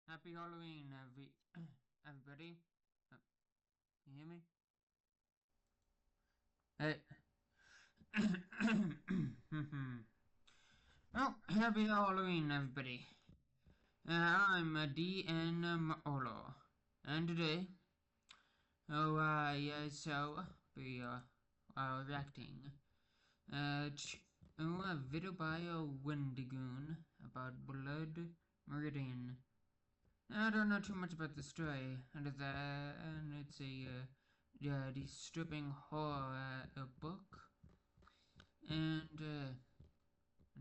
Happy Halloween, everybody. Can you hear me? Hey. Oh, happy Halloween, everybody. I'm DN Olo, and today, so we are reacting to a video by Wendigoon about Blood Meridian. I don't know too much about the story, and it's a disturbing horror book, and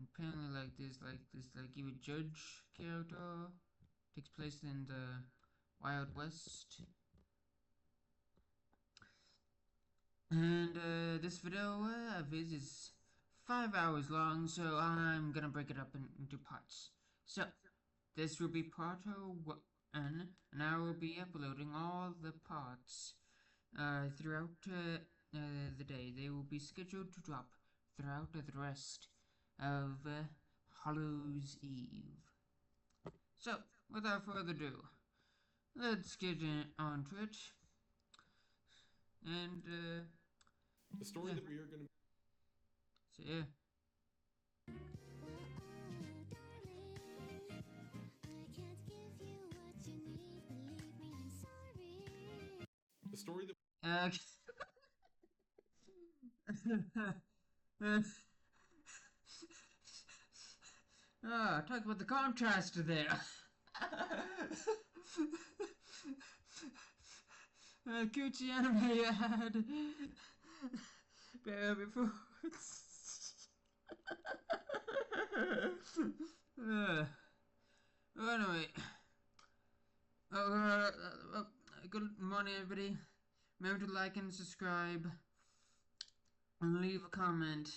apparently like evil judge character takes place in the Wild West, and this video of his is 5 hours long, so I'm gonna break it up into parts. So this will be part 1, and I will be uploading all the parts throughout the day. They will be scheduled to drop throughout the rest of Hallows Eve. So, without further ado, let's get onto it. And, the story that we are going to. So, yeah. The story that. Talk about the contrast there. Gucci anime ad. Baby foods. Anyway. Good morning, everybody. Remember to like and subscribe. And leave a comment.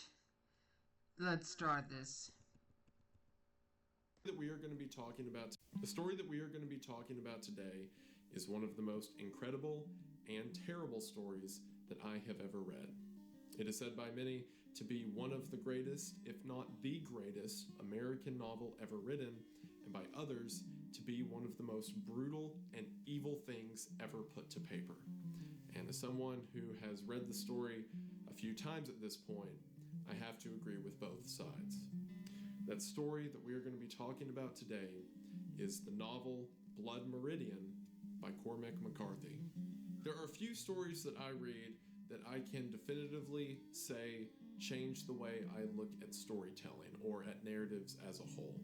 Let's start this. That we are going to be talking about. The story that we are going to be talking about today is one of the most incredible and terrible stories that I have ever read. It is said by many to be one of the greatest, if not the greatest, American novel ever written, and by others to be one of the most brutal and evil things ever put to paper. And as someone who has read the story a few times at this point, I have to agree with both sides. That story that we are going to be talking about today is the novel Blood Meridian by Cormac McCarthy. There are a few stories that I read that I can definitively say change the way I look at storytelling or at narratives as a whole.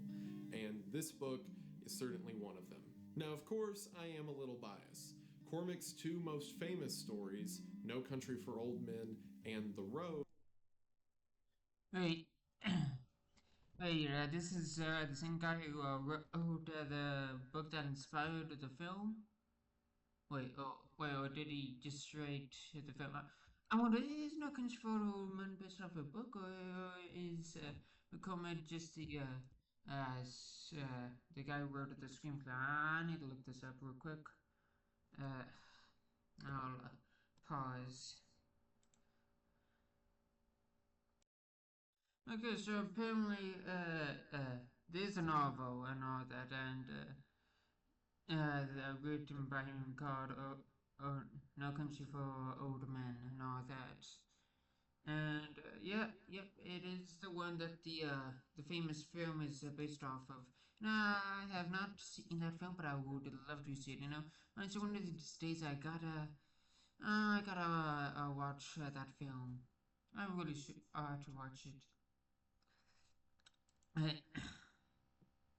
And this book is certainly one of them. Now, of course, I am a little biased. Cormac's two most famous stories, No Country for Old Men and The Road. Wait. Wait, this is the same guy who wrote the book that inspired the film? Wait, or did he just straight the film? I wonder, is No Country for Old Men based off a book, or is McCormick just the guy who wrote the screenplay? I need to look this up real quick. I'll pause. Okay, so apparently, there's a novel and all that, and written by him called No Country for Old Men and all that. And yep, it is the one that the famous film is based off of. Now, I have not seen that film, but I would love to see it. And so one of these days I gotta watch that film. I really should to watch it.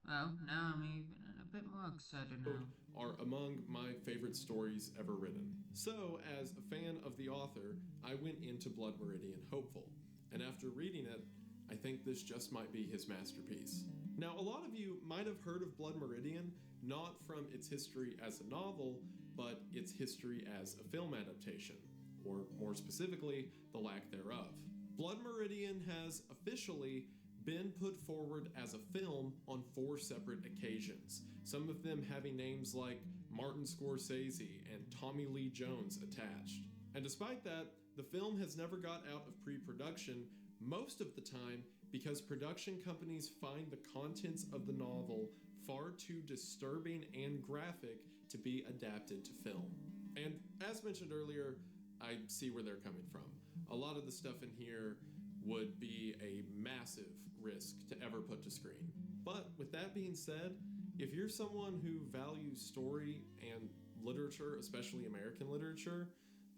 Well, now I'm even a bit more excited now. Are among my favorite stories ever written. So, as a fan of the author, I went into Blood Meridian hopeful, and after reading it, I think this just might be his masterpiece. Now, a lot of you might have heard of Blood Meridian, not from its history as a novel, but its history as a film adaptation, or more specifically, the lack thereof. Blood Meridian has officially been put forward as a film on 4 separate occasions, some of them having names like Martin Scorsese and Tommy Lee Jones attached. And despite that, the film has never got out of pre-production, most of the time because production companies find the contents of the novel far too disturbing and graphic to be adapted to film. And as mentioned earlier, I see where they're coming from. A lot of the stuff in here would be a massive risk to ever put to screen. But with that being said, if you're someone who values story and literature, especially American literature,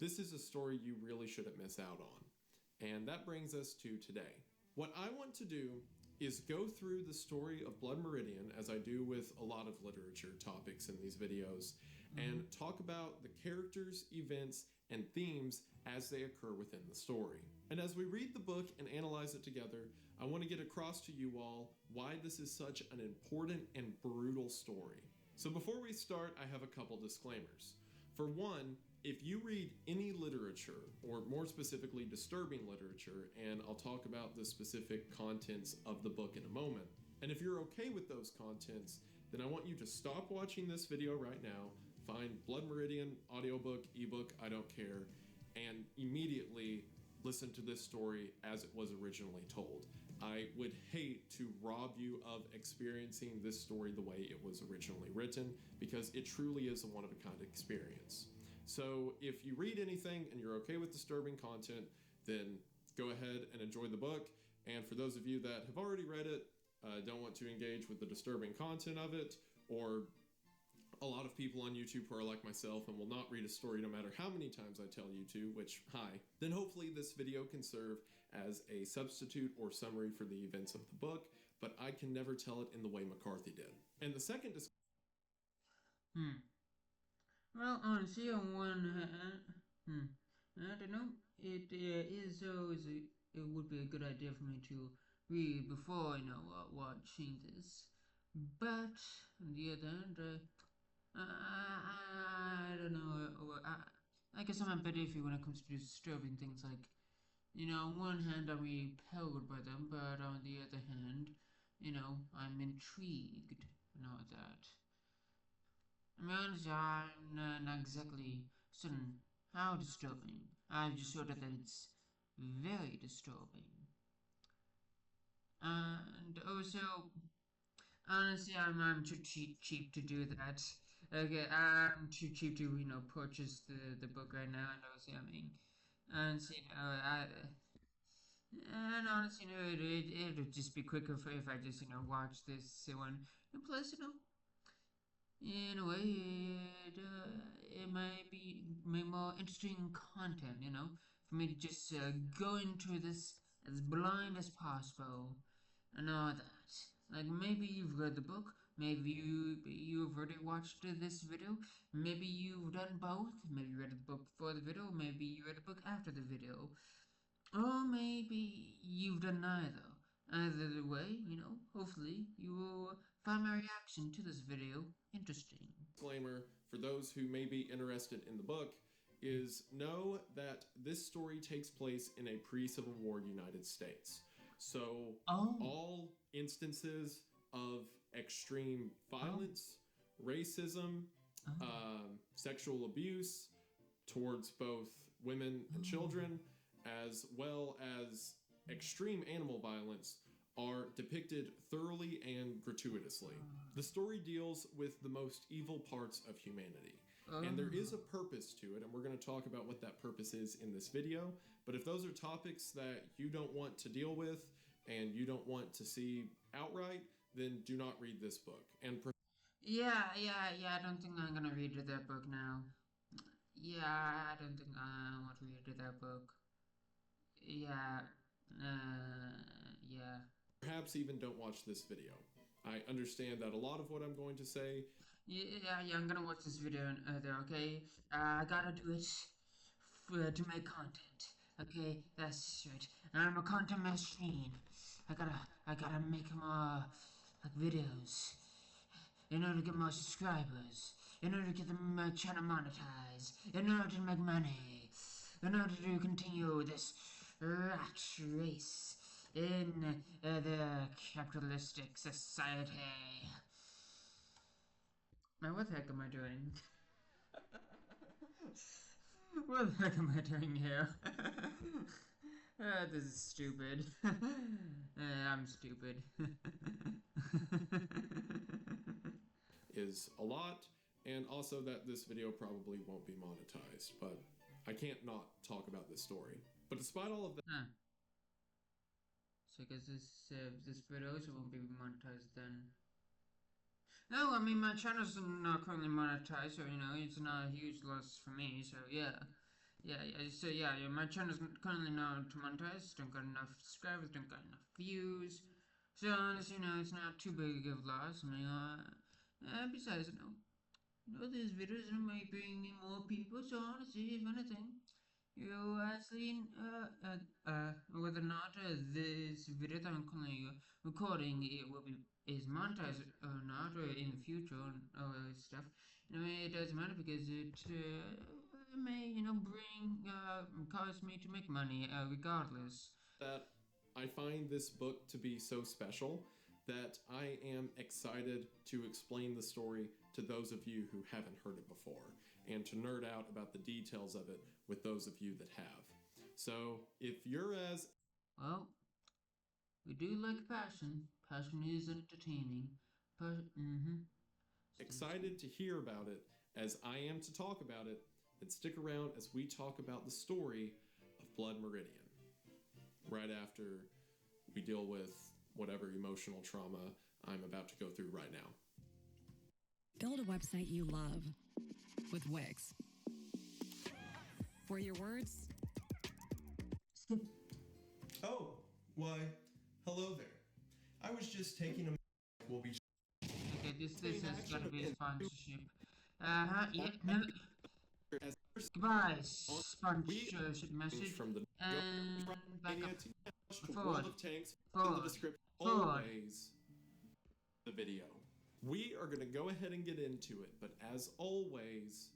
this is a story you really shouldn't miss out on. And that brings us to today. What I want to do is go through the story of Blood Meridian, as I do with a lot of literature topics in these videos, and talk about the characters, events, and themes as they occur within the story. And as we read the book and analyze it together, I want to get across to you all why this is such an important and brutal story. So before we start, I have a couple disclaimers. For one, if you read any literature, or more specifically disturbing literature, and I'll talk about the specific contents of the book in a moment, and if you're okay with those contents, then I want you to stop watching this video right now, find Blood Meridian, audiobook, ebook, I don't care, and immediately listen to this story as it was originally told. I would hate to rob you of experiencing this story the way it was originally written, because it truly is a one-of-a-kind experience. So if you read anything and you're okay with disturbing content, then go ahead and enjoy the book. And for those of you that have already read it, don't want to engage with the disturbing content of it, or a lot of people on YouTube who are like myself and will not read a story no matter how many times I tell you to, which, hi, then hopefully this video can serve as a substitute or summary for the events of the book, but I can never tell it in the way McCarthy did. And the second Well, honestly, on one hand, I don't know. It would be a good idea for me to read before, watching this. But on the other hand, I don't know. I guess I'm a bit iffy when it comes to disturbing things like, on one hand, I'm repelled by them, but on the other hand, I'm intrigued and all that. I mean, honestly, I'm not exactly certain how disturbing. I've just heard that it's very disturbing. And also, honestly, I'm too cheap to do that. Okay, I'm too cheap to, purchase the book right now. And also, honestly, and honestly, it'd just be quicker if I just, watch this one. And plus, in a way, it might be more interesting content, for me to just go into this as blind as possible and all that. Like maybe you've read the book, maybe you've already watched this video, maybe you've done both, maybe you read the book before the video, maybe you read the book after the video, or maybe you've done neither. Either way, hopefully you will find my reaction to this video interesting. disclaimer for those who may be interested in the book is know that this story takes place in a pre-Civil War United States. So Oh, all instances of extreme violence, racism, oh, sexual abuse towards both women and children, as well as extreme animal violence, are depicted thoroughly and gratuitously. The story deals with the most evil parts of humanity. And there is a purpose to it, and we're going to talk about what that purpose is in this video. But if those are topics that you don't want to deal with and you don't want to see outright, then do not read this book. And yeah, I don't think I'm gonna read that book now. Yeah, I don't think I want to read that book. Yeah, yeah. perhaps even don't watch this video. I understand that a lot of what I'm going to say. Yeah, I'm gonna watch this video there, okay? I gotta do it to make content, okay? That's right. I'm a content machine. I gotta make more, like, videos in order to get more subscribers, in order to get the channel monetized, in order to make money, in order to continue this rat race in the capitalistic society. Man, what the heck am I doing? What the heck am I doing here? This is stupid. I'm stupid. is a lot, and also that this video probably won't be monetized, but I can't not talk about this story. But despite all of that, Huh. So I guess this video also won't be monetized then. No, I mean my channel's not currently monetized, so it's not a huge loss for me. So yeah, So yeah, my channel's currently not monetized. Don't got enough subscribers. Don't got enough views. So honestly, it's not too big of a loss. I mean, besides, these videos might bring in more people. So honestly, if anything, actually, whether or not this video that I'm currently recording it will be is monetized or not, or in the future, or stuff. It doesn't matter because it may, bring cause me to make money, regardless. that I find this book to be so special that I am excited to explain the story to those of you who haven't heard it before, and to nerd out about the details of it with those of you that have. So, if you're as Well, we do like passion. Passion is entertaining. excited to hear about it as I am to talk about it, then stick around as we talk about the story of Blood Meridian. Right after we deal with whatever emotional trauma I'm about to go through right now. Build a website you love with Wix. For your words. Oh, why, hello there. I was just taking a we'll be Okay, this has got to be a sponsorship. Yeah, no. Goodbye, sponsorship message. from the And back up. to Forward. World of Tanks in Forward. the description Forward. always the video. We are going to go ahead and get into it, but as always,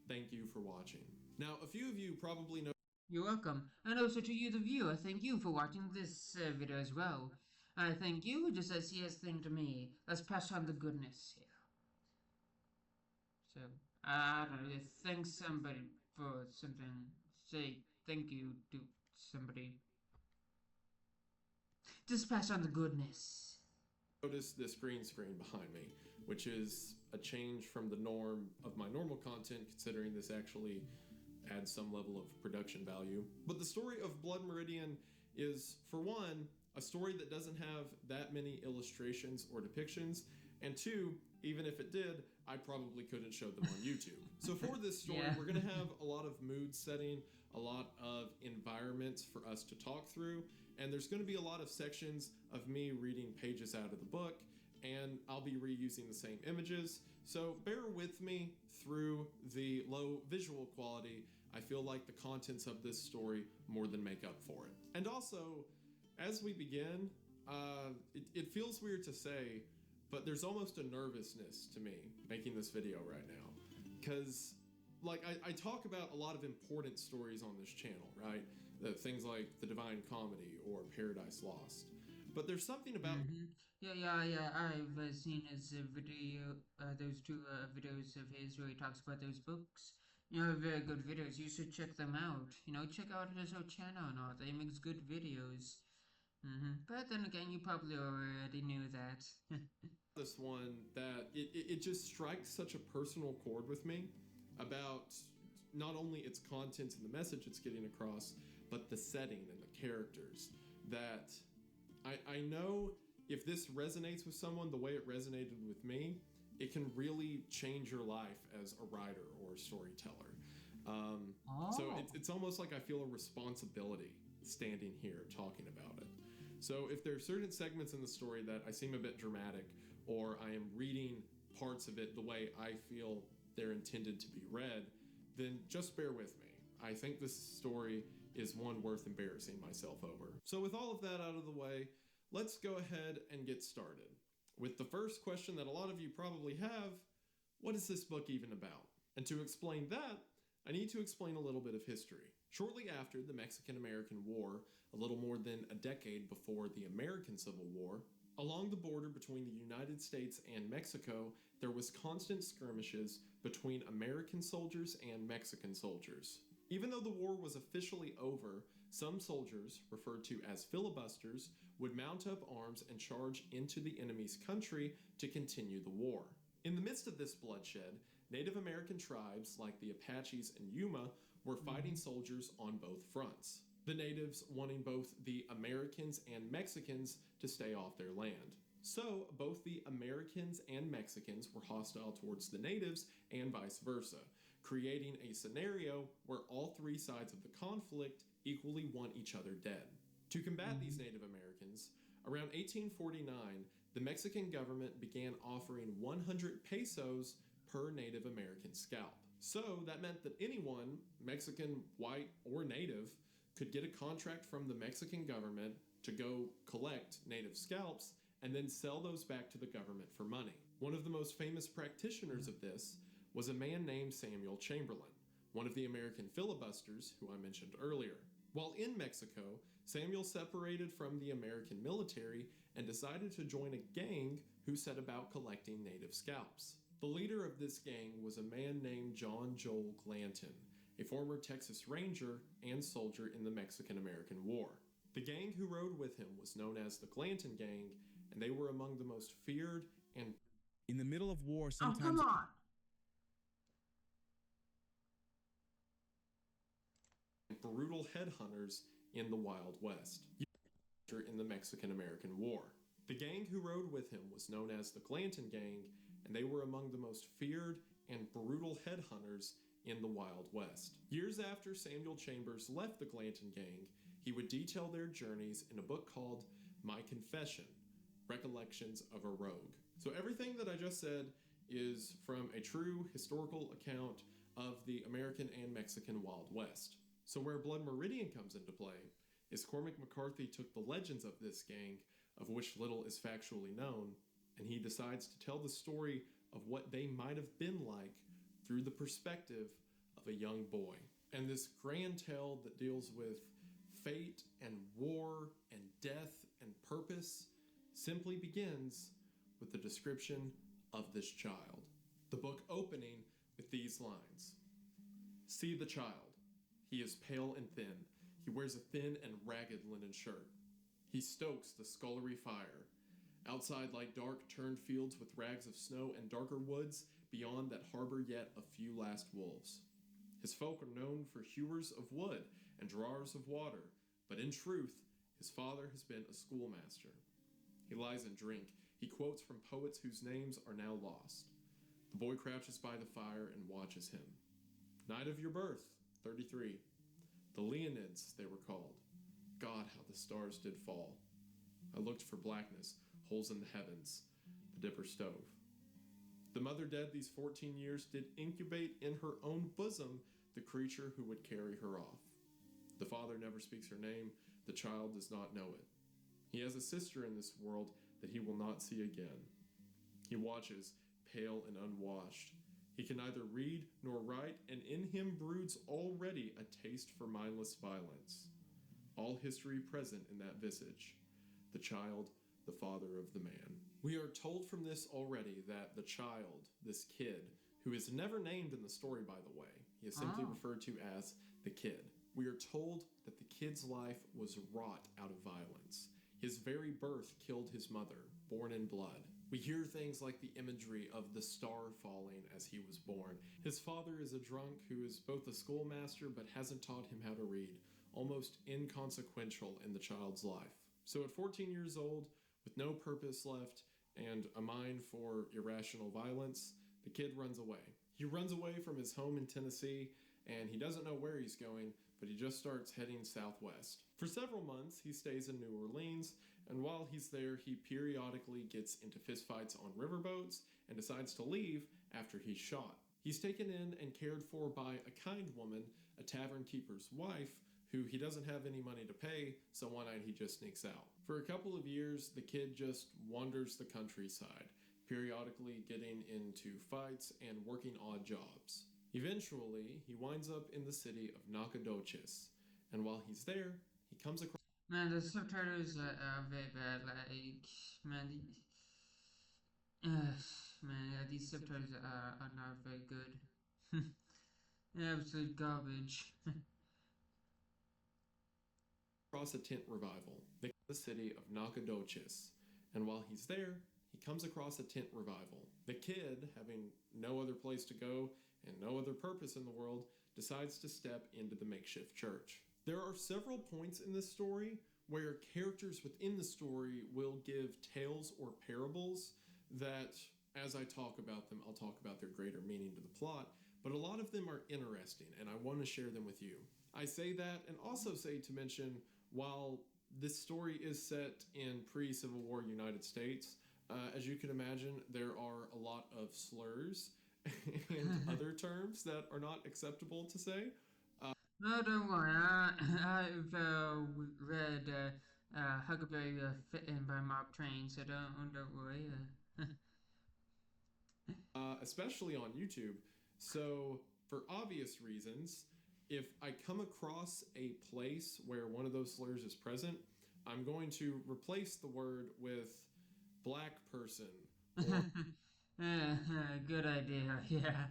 thank you for watching. Now, a few of you probably know You're welcome. And also to you, the viewer, thank you for watching this video as well. I thank you just as he has thanked me. Let's pass on the goodness here. So, I don't know, thank somebody for something. Say thank you to somebody. Just pass on the goodness. notice this green screen behind me, which is a change from the norm of my normal content, considering this actually adds some level of production value. But the story of Blood Meridian is, for one, a story that doesn't have that many illustrations or depictions, and two, even if it did, I probably couldn't show them on YouTube. So for this story, Yeah. we're going to have a lot of mood setting, a lot of environments for us to talk through, and there's going to be a lot of sections of me reading pages out of the book, and I'll be reusing the same images. So bear with me through the low visual quality. I feel like the contents of this story more than make up for it. And also, as we begin, it feels weird to say, but there's almost a nervousness to me making this video right now. Because, like, I talk about a lot of important stories on this channel, right? Things like The Divine Comedy or Paradise Lost. But there's something about... Yeah, I've seen his video, those two videos of his where he talks about those books. Very good videos. You should check them out. Check out his whole channel and all. He makes good videos. But then again, you probably already knew that. This one that it just strikes such a personal chord with me about not only its content and the message it's getting across, but the setting and the characters. That I know if this resonates with someone the way it resonated with me, it can really change your life as a writer or a storyteller. So it's almost like I feel a responsibility standing here talking about it. So if there are certain segments in the story that I seem a bit dramatic, or I am reading parts of it the way I feel they're intended to be read, then just bear with me. I think this story is one worth embarrassing myself over. So with all of that out of the way, let's go ahead and get started with the first question that a lot of you probably have: what is this book even about? And to explain that, I need to explain a little bit of history. Shortly after the Mexican-American War, a little more than a decade before the American Civil War, along the border between the United States and Mexico, there was constant skirmishes between American soldiers and Mexican soldiers. Even though the war was officially over, some soldiers, referred to as filibusters, would mount up arms and charge into the enemy's country to continue the war. In the midst of this bloodshed, Native American tribes like the Apaches and Yuma were fighting soldiers on both fronts. The natives wanting both the Americans and Mexicans to stay off their land. So, both the Americans and Mexicans were hostile towards the natives and vice versa, creating a scenario where all three sides of the conflict equally want each other dead. To combat these Native Americans, around 1849, the Mexican government began offering 100 pesos per Native American scalp. So that meant that anyone, Mexican, white, or Native, could get a contract from the Mexican government to go collect Native scalps and then sell those back to the government for money. One of the most famous practitioners of this was a man named Samuel Chamberlain, one of the American filibusters who I mentioned earlier. While in Mexico, Samuel separated from the American military and decided to join a gang who set about collecting Native scalps. The leader of this gang was a man named John Joel Glanton, a former Texas Ranger and soldier in the Mexican-American War. The gang who rode with him was known as the Glanton Gang, and they were among the most feared and In the middle of war, Oh, sometimes come on! brutal headhunters in the Wild West in the Mexican-American War. The gang who rode with him was known as the Glanton Gang, and they were among the most feared and brutal headhunters in the Wild West. Years after Samuel Chambers left the Glanton Gang, he would detail their journeys in a book called My Confession, Recollections of a Rogue. So everything that I just said is from a true historical account of the American and Mexican Wild West. So where Blood Meridian comes into play is Cormac McCarthy took the legends of this gang, of which little is factually known, and he decides to tell the story of what they might have been like through the perspective of a young boy. And this grand tale that deals with fate and war and death and purpose simply begins with the description of this child. The book opening with these lines. See the child. He is pale and thin. He wears a thin and ragged linen shirt. He stokes the scullery fire. Outside lie dark turned fields with rags of snow and darker woods beyond that harbor yet a few last wolves. His folk are known for hewers of wood and drawers of water, but in truth, his father has been a schoolmaster. He lies in drink. He quotes from poets whose names are now lost. The boy crouches by the fire and watches him. Night of your birth, 33. The Leonids, they were called. God, how the stars did fall. I looked for blackness, holes in the heavens, the dipper stove. The mother dead these 14 years did incubate in her own bosom the creature who would carry her off. The father never speaks her name, the child does not know it. He has a sister in this world that he will not see again. He watches, pale and unwashed. He can neither read nor write, and in him broods already a taste for mindless violence. All history present in that visage. The child, the father of the man. We are told from this already that the child, this kid, who is never named in the story, by the way, he is simply referred to as the kid. We are told that the kid's life was wrought out of violence. His very birth killed his mother, born in blood. We hear things like the imagery of the star falling as he was born. His father is a drunk who is both a schoolmaster but hasn't taught him how to read, almost inconsequential in the child's life. So at 14 years old, with no purpose left and a mind for irrational violence, the kid runs away. He runs away from his home in Tennessee, and he doesn't know where he's going, but he just starts heading southwest. For several months, he stays in New Orleans, and while he's there, he periodically gets into fistfights on riverboats and decides to leave after he's shot. He's taken in and cared for by a kind woman, a tavern keeper's wife, who he doesn't have any money to pay, so one night he just sneaks out. For a couple of years, the kid just wanders the countryside, periodically getting into fights and working odd jobs. Eventually, he winds up in the city of Nacogdoches, and while he's there, he comes across... Man, the subtitles are very bad. Like, man, these subtitles are not very good. Absolute garbage. across a tent revival, the city of Nacogdoches, and while he's there, he comes across a tent revival. The kid, having no other place to go and no other purpose in the world, decides to step into the makeshift church. There are several points in this story where characters within the story will give tales or parables that, as I talk about them, I'll talk about their greater meaning to the plot, but a lot of them are interesting, and I want to share them with you. I say that and also say to mention, while this story is set in pre-Civil War United States, as you can imagine, there are a lot of slurs and other terms that are not acceptable to say. No, don't worry. I've read Huckleberry Fitting by Mark Twain, so don't worry. Especially on YouTube. So, for obvious reasons, if I come across a place where one of those slurs is present, I'm going to replace the word with black person or, Good idea. Yeah.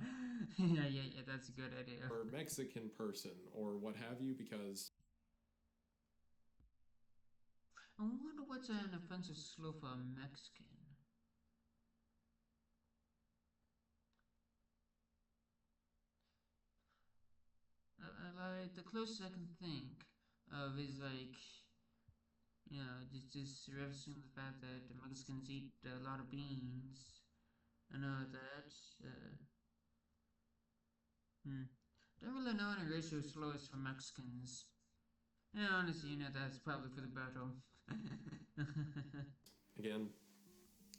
That's a good idea. or Mexican person or what have you, because I wonder what's an offensive slur for a Mexican. Like the closest I can think of is like just referencing the fact that the Mexicans eat a lot of beans. I know that. Uh, hmm. Don't really know any racial slurs for Mexicans. Yeah, honestly, that's probably for the better. again,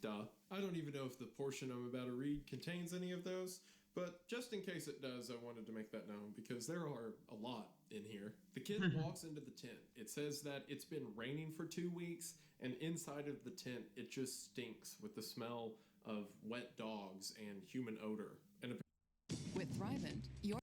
duh. I don't even know if the portion I'm about to read contains any of those, but just in case it does, I wanted to make that known because there are a lot in here. The kid walks into the tent. It says that it's been raining for 2 weeks, and inside of the tent, it just stinks with the smell of wet dogs and human odor. And With Thrivent, your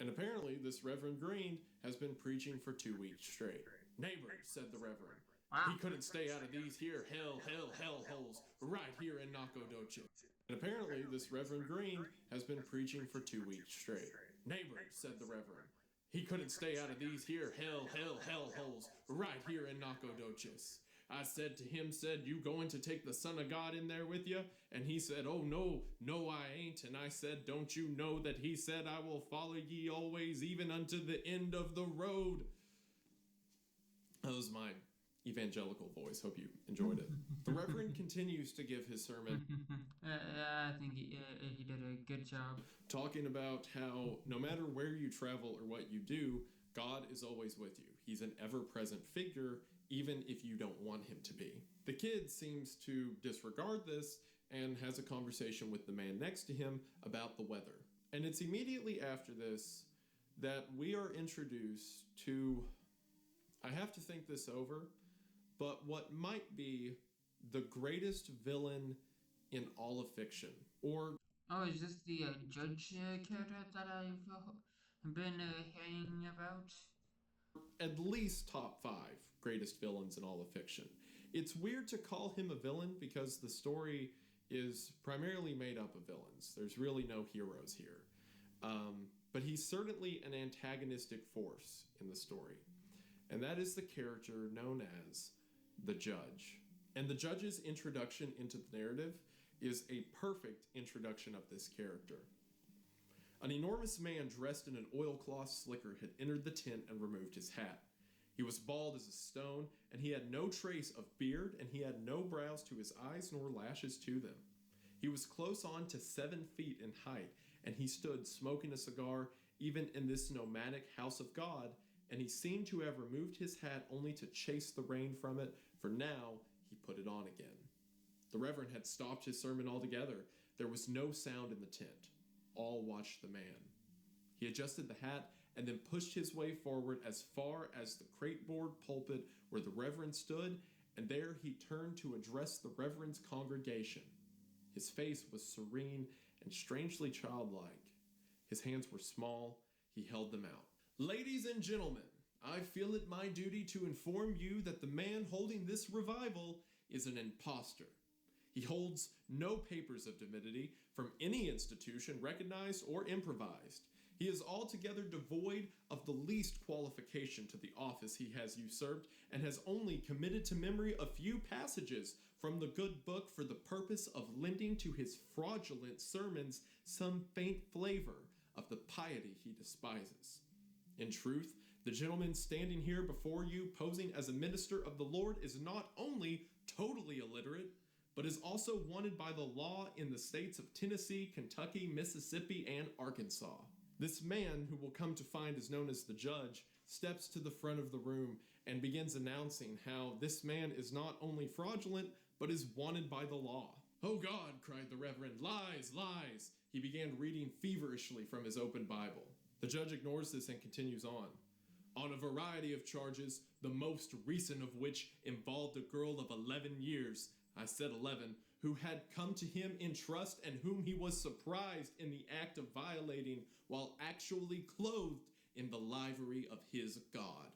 And apparently, this Reverend Green has been preaching for 2 weeks straight. Neighbors, said the Reverend, he couldn't stay out of these here hell holes right here in Nacogdoches. And apparently, this Reverend Green has been preaching for 2 weeks straight. Neighbors, said the Reverend, he couldn't stay out of these here hell holes right here in Nacogdoches. I said to him, said, you going to take the Son of God in there with you? And he said, oh, no, I ain't. And I said, don't you know that he said, I will follow ye always, even unto the end of the road? That was my evangelical voice. Hope you enjoyed it. The Reverend continues to give his sermon. I think he did a good job. Talking about how no matter where you travel or what you do, God is always with you. He's an ever-present figure, even if you don't want him to be. The kid seems to disregard this and has a conversation with the man next to him about the weather. And it's immediately after this that we are introduced to, I have to think this over, but what might be the greatest villain in all of fiction. Or Oh, is this the judge character that I've been hearing about? at least top 5 greatest villains in all of fiction. It's weird to call him a villain because the story is primarily made up of villains. There's really no heroes here. But he's certainly an antagonistic force in the story. And that is the character known as the Judge. And the Judge's introduction into the narrative is a perfect introduction of this character. An enormous man dressed in an oilcloth slicker had entered the tent and removed his hat. He was bald as a stone, and he had no trace of beard, and he had no brows to his eyes nor lashes to them. He was close on to 7 feet in height, and he stood smoking a cigar even in this nomadic house of God, and he seemed to have removed his hat only to chase the rain from it, for now he put it on again. The Reverend had stopped his sermon altogether. There was no sound in the tent. All watched the man. He adjusted the hat and then pushed his way forward as far as the crateboard pulpit where the Reverend stood, and there he turned to address the Reverend's congregation. His face was serene and strangely childlike. His hands were small. He held them out. Ladies and gentlemen, I feel it my duty to inform you that the man holding this revival is an impostor. He holds no papers of divinity from any institution, recognized or improvised. He is altogether devoid of the least qualification to the office he has usurped, and has only committed to memory a few passages from the good book for the purpose of lending to his fraudulent sermons some faint flavor of the piety he despises. In truth, the gentleman standing here before you, posing as a minister of the Lord, is not only totally illiterate, but is also wanted by the law in the states of Tennessee, Kentucky, Mississippi, and Arkansas. This man, who will come to find is known as the judge, steps to the front of the room and begins announcing how this man is not only fraudulent, but is wanted by the law. "Oh God," cried the Reverend, "lies, lies!" He began reading feverishly from his open Bible. The judge ignores this and continues on a variety of charges, the most recent of which involved a girl of 11 years, I said 11, who had come to him in trust and whom he was surprised in the act of violating while actually clothed in the livery of his God.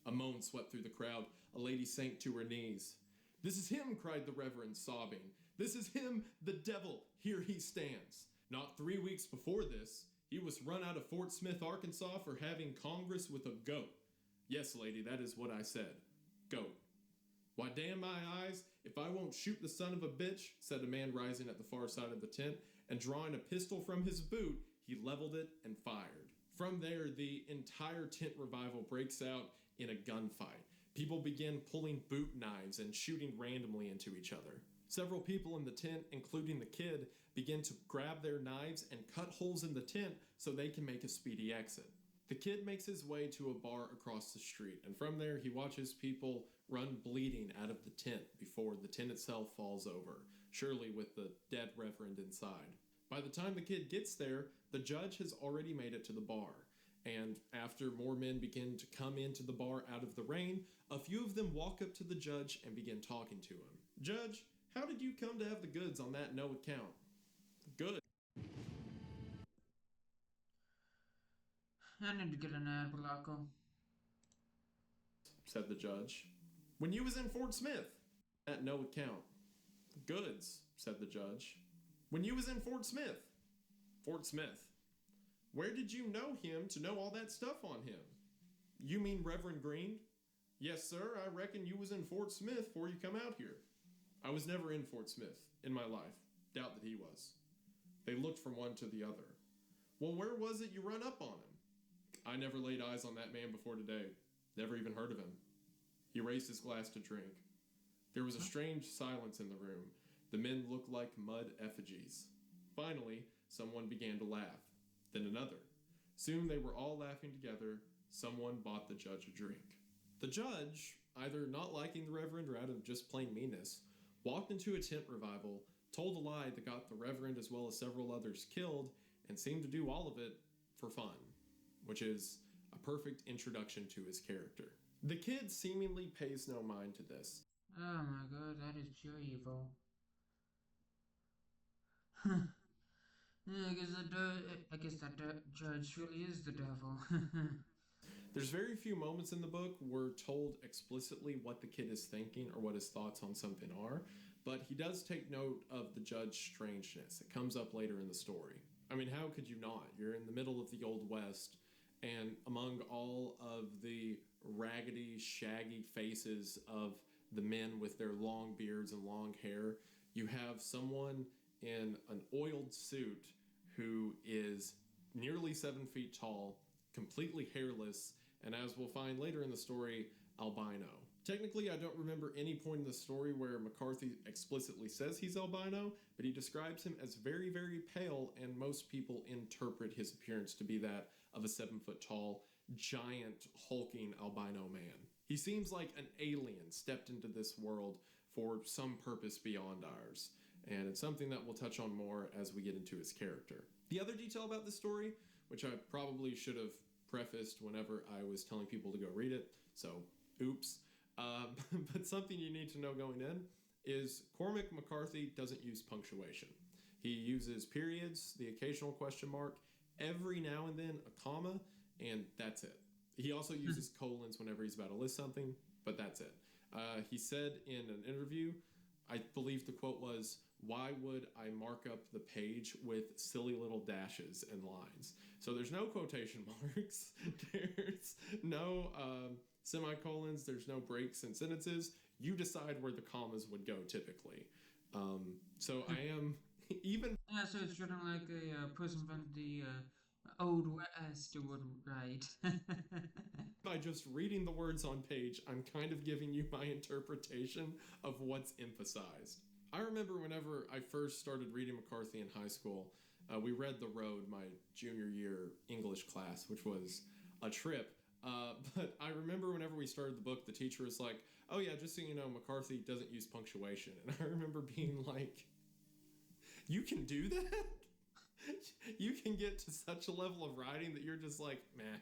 A moan swept through the crowd. A lady sank to her knees. "This is him," cried the Reverend, sobbing. "This is him, the devil. Here he stands. Not 3 weeks before this, he was run out of Fort Smith, Arkansas for having congress with a goat. Yes, lady, that is what I said. Goat. Why, damn my eyes, if I won't shoot the son of a bitch," said a man rising at the far side of the tent, and drawing a pistol from his boot, he leveled it and fired. From there, the entire tent revival breaks out in a gunfight. People begin pulling boot knives and shooting randomly into each other. Several people in the tent, including the kid, begin to grab their knives and cut holes in the tent so they can make a speedy exit. The kid makes his way to a bar across the street, and from there he watches people run bleeding out of the tent before the tent itself falls over, surely with the dead reverend inside. By the time the kid gets there, the judge has already made it to the bar, and after more men begin to come into the bar out of the rain, a few of them walk up to the judge and begin talking to him. "Judge, how did you come to have the goods on that no account?" "Good," I need to get an ad blocker. said the judge. "When you was in Fort Smith." "At no account." "Goods," said the judge. "When you was in Fort Smith." "Fort Smith." "Where did you know him to know all that stuff on him?" "You mean Reverend Green?" "Yes, sir, I reckon you was in Fort Smith before you come out here." "I was never in Fort Smith in my life. Doubt that he was." They looked from one to the other. "Well, where was it you run up on him?" "I never laid eyes on that man before today. Never even heard of him." He raised his glass to drink. There was a strange silence in the room. The men looked like mud effigies. Finally, someone began to laugh. Then another. Soon they were all laughing together. Someone bought the judge a drink. The judge, either not liking the reverend or out of just plain meanness, walked into a tent revival, told a lie that got the reverend as well as several others killed, and seemed to do all of it for fun, which is a perfect introduction to his character. The kid seemingly pays no mind to this. Oh my god, that is pure evil. I guess that judge really is the devil. There's very few moments in the book where told explicitly what the kid is thinking or what his thoughts on something are, but he does take note of the judge's strangeness. It comes up later in the story. I mean, how could you not? You're in the middle of the Old West, and among all of the raggedy, shaggy faces of the men with their long beards and long hair, you have someone in an oiled suit who is nearly 7 feet tall, completely hairless, and as we'll find later in the story, albino. Technically, I don't remember any point in the story where McCarthy explicitly says he's albino, but he describes him as very, very pale, and most people interpret his appearance to be that of a 7 foot tall, giant, hulking albino man. He seems like an alien stepped into this world for some purpose beyond ours, and it's something that we'll touch on more as we get into his character. The other detail about this story, which I probably should have prefaced whenever I was telling people to go read it, so oops. But something you need to know going in is Cormac McCarthy doesn't use punctuation. He uses periods, the occasional question mark, every now and then a comma, and that's it. He also uses colons whenever he's about to list something, but that's it. He said in an interview, I believe the quote was, "Why would I mark up the page with silly little dashes and lines?" So there's no quotation marks, there's no semicolons, there's no breaks in sentences. You decide where the commas would go typically. So I am even. Yeah, so it's written like a person from the old west would write. By just reading the words on page, I'm kind of giving you my interpretation of what's emphasized. I remember whenever I first started reading McCarthy in high school, we read The Road, my junior year English class, which was a trip. But I remember whenever we started the book, the teacher was like, "Oh yeah, just so you know, McCarthy doesn't use punctuation." And I remember being like, "You can do that? You can get to such a level of writing that you're just like, meh,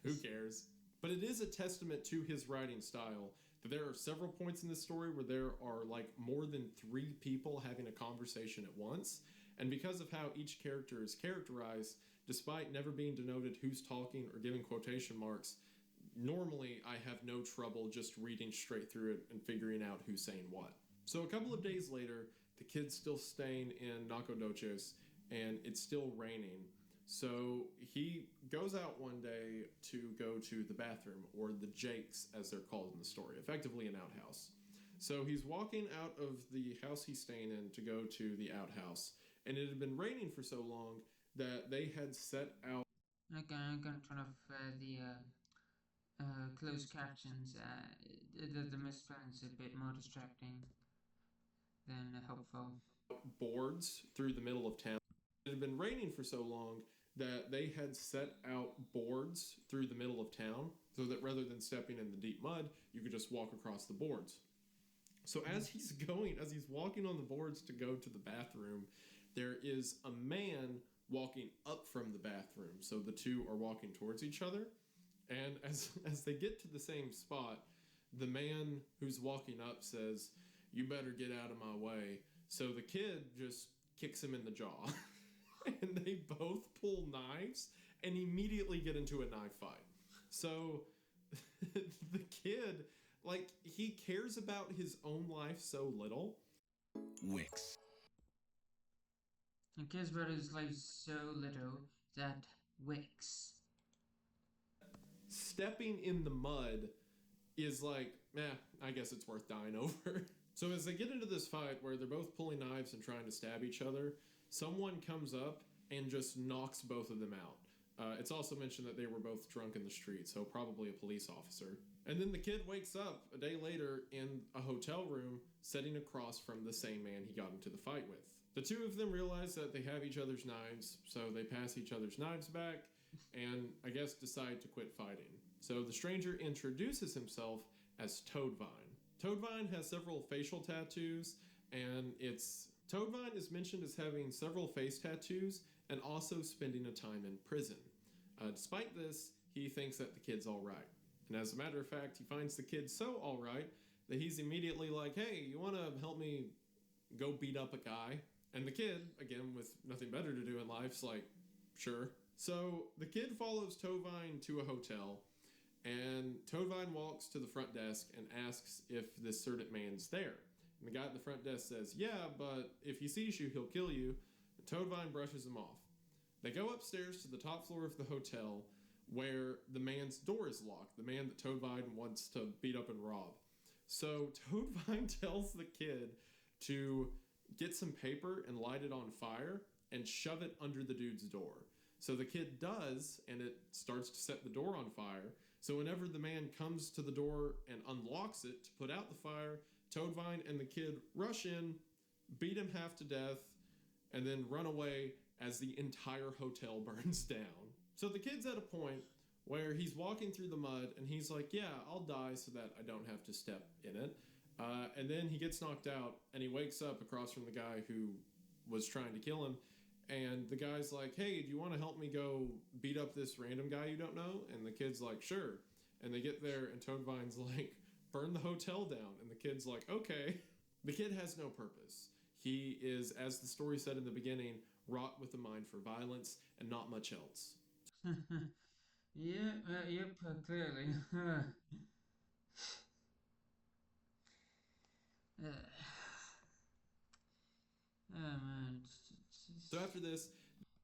who cares?" But it is a testament to his writing style that there are several points in this story where there are like more than 3 people having a conversation at once. And because of how each character is characterized, despite never being denoted who's talking or giving quotation marks, normally I have no trouble just reading straight through it and figuring out who's saying what. So a couple of days later, the kid's still staying in Nacogdoches and it's still raining. So he goes out one day to go to the bathroom, or the Jakes as they're called in the story, effectively an outhouse. So he's walking out of the house he's staying in to go to the outhouse, and it had been raining for so long that they had set out. Okay, I'm gonna turn off the closed captions. The misspelling's a bit more distracting than helpful. Boards through the middle of town. It had been raining for so long that they had set out boards through the middle of town so that rather than stepping in the deep mud, you could just walk across the boards. So as he's walking on the boards to go to the bathroom, there is a man walking up from the bathroom. So the two are walking towards each other. And as they get to the same spot, the man who's walking up says, "You better get out of my way." So the kid just kicks him in the jaw. And they both pull knives and immediately get into a knife fight. So the kid, like, he cares about his own life so little. Wix. He cares about his life so little that Wix. Stepping in the mud is like, I guess it's worth dying over. So as they get into this fight where they're both pulling knives and trying to stab each other, someone comes up and just knocks both of them out. It's also mentioned that they were both drunk in the street, so probably a police officer. And then the kid wakes up a day later in a hotel room sitting across from the same man he got into the fight with. The two of them realize that they have each other's knives, so they pass each other's knives back and I guess decide to quit fighting. So the stranger introduces himself as Toadvine. Toadvine has several facial tattoos, and Toadvine is mentioned as having several face tattoos and also spending a time in prison. Despite this, he thinks that the kid's alright. And as a matter of fact, he finds the kid so alright that he's immediately like, "Hey, you want to help me go beat up a guy?" And the kid, again with nothing better to do in life, is like, "Sure." So the kid follows Toadvine to a hotel, and Toadvine walks to the front desk and asks if this certain man's there. And the guy at the front desk says, "Yeah, but if he sees you, he'll kill you." And Toadvine brushes him off. They go upstairs to the top floor of the hotel where the man's door is locked, the man that Toadvine wants to beat up and rob. So Toadvine tells the kid to get some paper and light it on fire and shove it under the dude's door. So the kid does, and it starts to set the door on fire. So whenever the man comes to the door and unlocks it to put out the fire, Toadvine and the kid rush in, beat him half to death, and then run away as the entire hotel burns down. So the kid's at a point where he's walking through the mud and he's like, "Yeah, I'll die so that I don't have to step in it." And then he gets knocked out and he wakes up across from the guy who was trying to kill him. And the guy's like, "Hey, do you want to help me go beat up this random guy you don't know?" And the kid's like, "Sure." And they get there and Toadvine's like, "Burn the hotel down." And the kid's like, "Okay." The kid has no purpose. He is, as the story said in the beginning, wrought with a mind for violence and not much else. Yeah, yep, clearly. uh, man, So after this,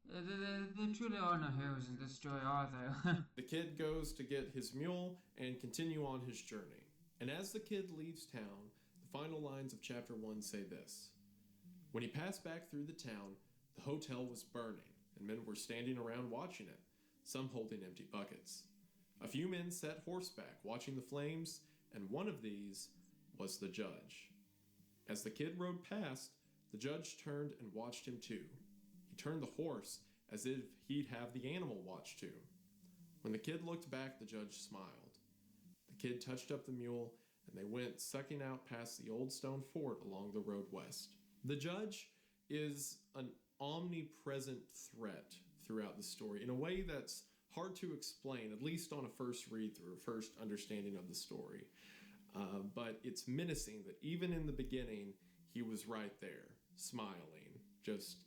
there truly are no heroes in this story, are there? the kid goes to get his mule and continue on his journey. And as the kid leaves town, the final lines of chapter 1 say this: When he passed back through the town, the hotel was burning, and men were standing around watching it, some holding empty buckets. A few men sat horseback watching the flames, and one of these was the judge. As the kid rode past, the judge turned and watched him too. He turned the horse as if he'd have the animal watch too. When the kid looked back, the judge smiled. The kid touched up the mule, and they went sucking out past the old stone fort along the road west. The judge is an omnipresent threat throughout the story in a way that's hard to explain, at least on a first read through, first understanding of the story. But it's menacing that even in the beginning, he was right there, smiling, just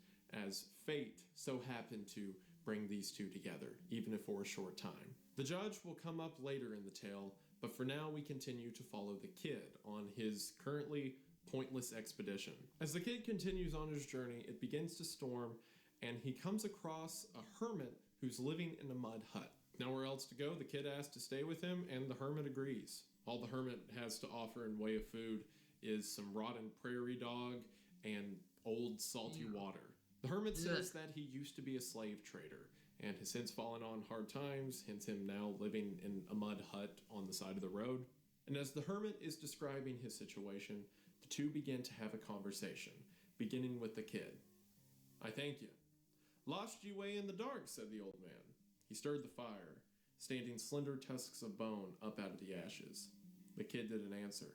as fate so happened to bring these two together, even if for a short time. The judge will come up later in the tale, but for now we continue to follow the kid on his currently pointless expedition. As the kid continues on his journey, it begins to storm, and he comes across a hermit who's living in a mud hut. Nowhere else to go, the kid asks to stay with him, and the hermit agrees. All the hermit has to offer in way of food is some rotten prairie dog and old salty water. The hermit says that he used to be a slave trader and has since fallen on hard times, hence him now living in a mud hut on the side of the road. And as the hermit is describing his situation, the two begin to have a conversation, beginning with the kid. I thank you. Lost you way in the dark, said the old man. He stirred the fire, standing slender tusks of bone up out of the ashes. The kid didn't answer.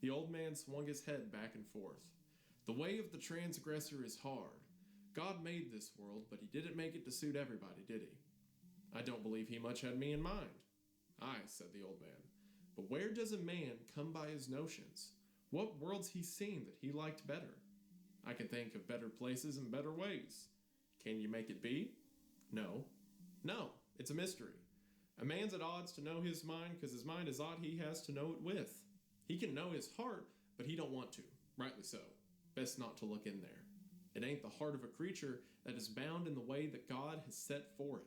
The old man swung his head back and forth. The way of the transgressor is hard. God made this world, but he didn't make it to suit everybody, did he? I don't believe he much had me in mind. Aye, said the old man. But where does a man come by his notions? What world's he seen that he liked better? I can think of better places and better ways. Can you make it be? No. No, it's a mystery. A man's at odds to know his mind because his mind is odd he has to know it with. He can know his heart, but he don't want to. Rightly so. Best not to look in there. It ain't the heart of a creature that is bound in the way that God has set for it.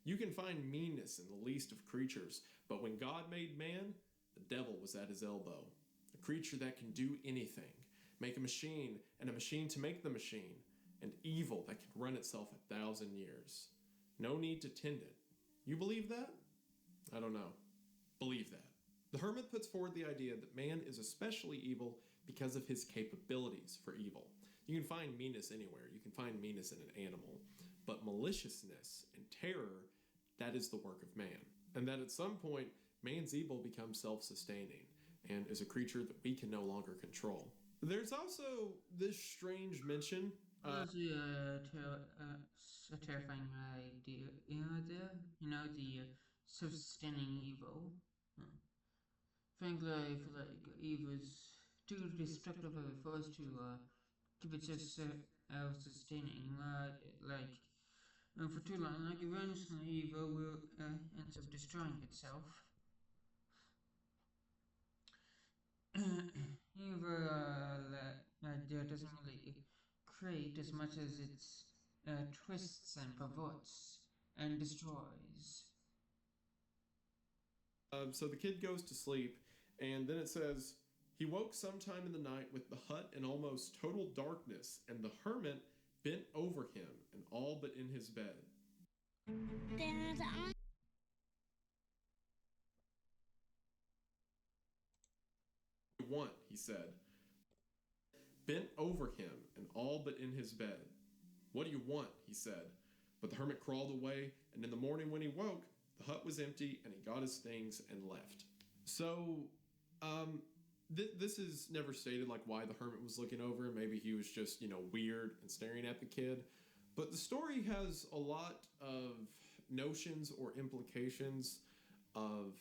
You can find meanness in the least of creatures, but when God made man, the devil was at his elbow. A creature that can do anything. Make a machine, and a machine to make the machine. And evil that can run itself 1,000 years. No need to tend it. You believe that? I don't know. Believe that. The hermit puts forward the idea that man is especially evil because of his capabilities for evil. You can find meanness anywhere. You can find meanness in an animal. But maliciousness and terror, that is the work of man. And that at some point, man's evil becomes self-sustaining and is a creature that we can no longer control. There's also this strange mention. Honestly, a terrifying idea there. You know, the sustaining evil. Uh, Frankly, I feel like evil is too destructive of a force to keep it self-sustaining. For too long, like eventually evil will ends up destroying itself. Evil doesn't really create as much as it twists and perverts and destroys. So the kid goes to sleep, and then it says, he woke sometime in the night with the hut in almost total darkness, and the hermit bent over him, and all but in his bed. What do you want? He said. Bent over him, and all but in his bed. What do you want? He said. But the hermit crawled away, and in the morning when he woke, the hut was empty, and he got his things and left. So, this is never stated, like why the hermit was looking over him. Maybe he was just, weird and staring at the kid. But the story has a lot of notions or implications of,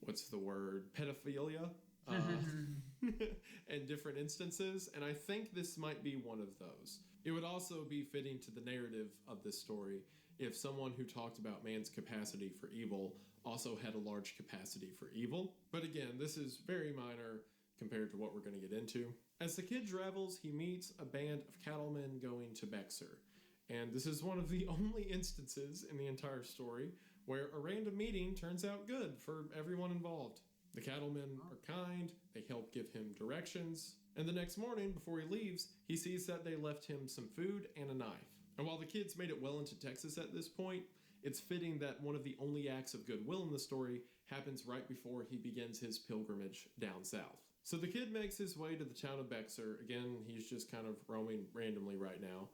what's the word? Pedophilia. And different instances, and I think this might be one of those. It would also be fitting to the narrative of this story if someone who talked about man's capacity for evil also had a large capacity for evil. But again, this is very minor compared to what we're going to get into. As the kid travels, he meets a band of cattlemen going to Bexar. And this is one of the only instances in the entire story where a random meeting turns out good for everyone involved. The cattlemen are kind, they help give him directions, and the next morning, before he leaves, he sees that they left him some food and a knife. And while the kids made it well into Texas at this point, it's fitting that one of the only acts of goodwill in the story happens right before he begins his pilgrimage down south. So the kid makes his way to the town of Bexar. Again, he's just kind of roaming randomly right now.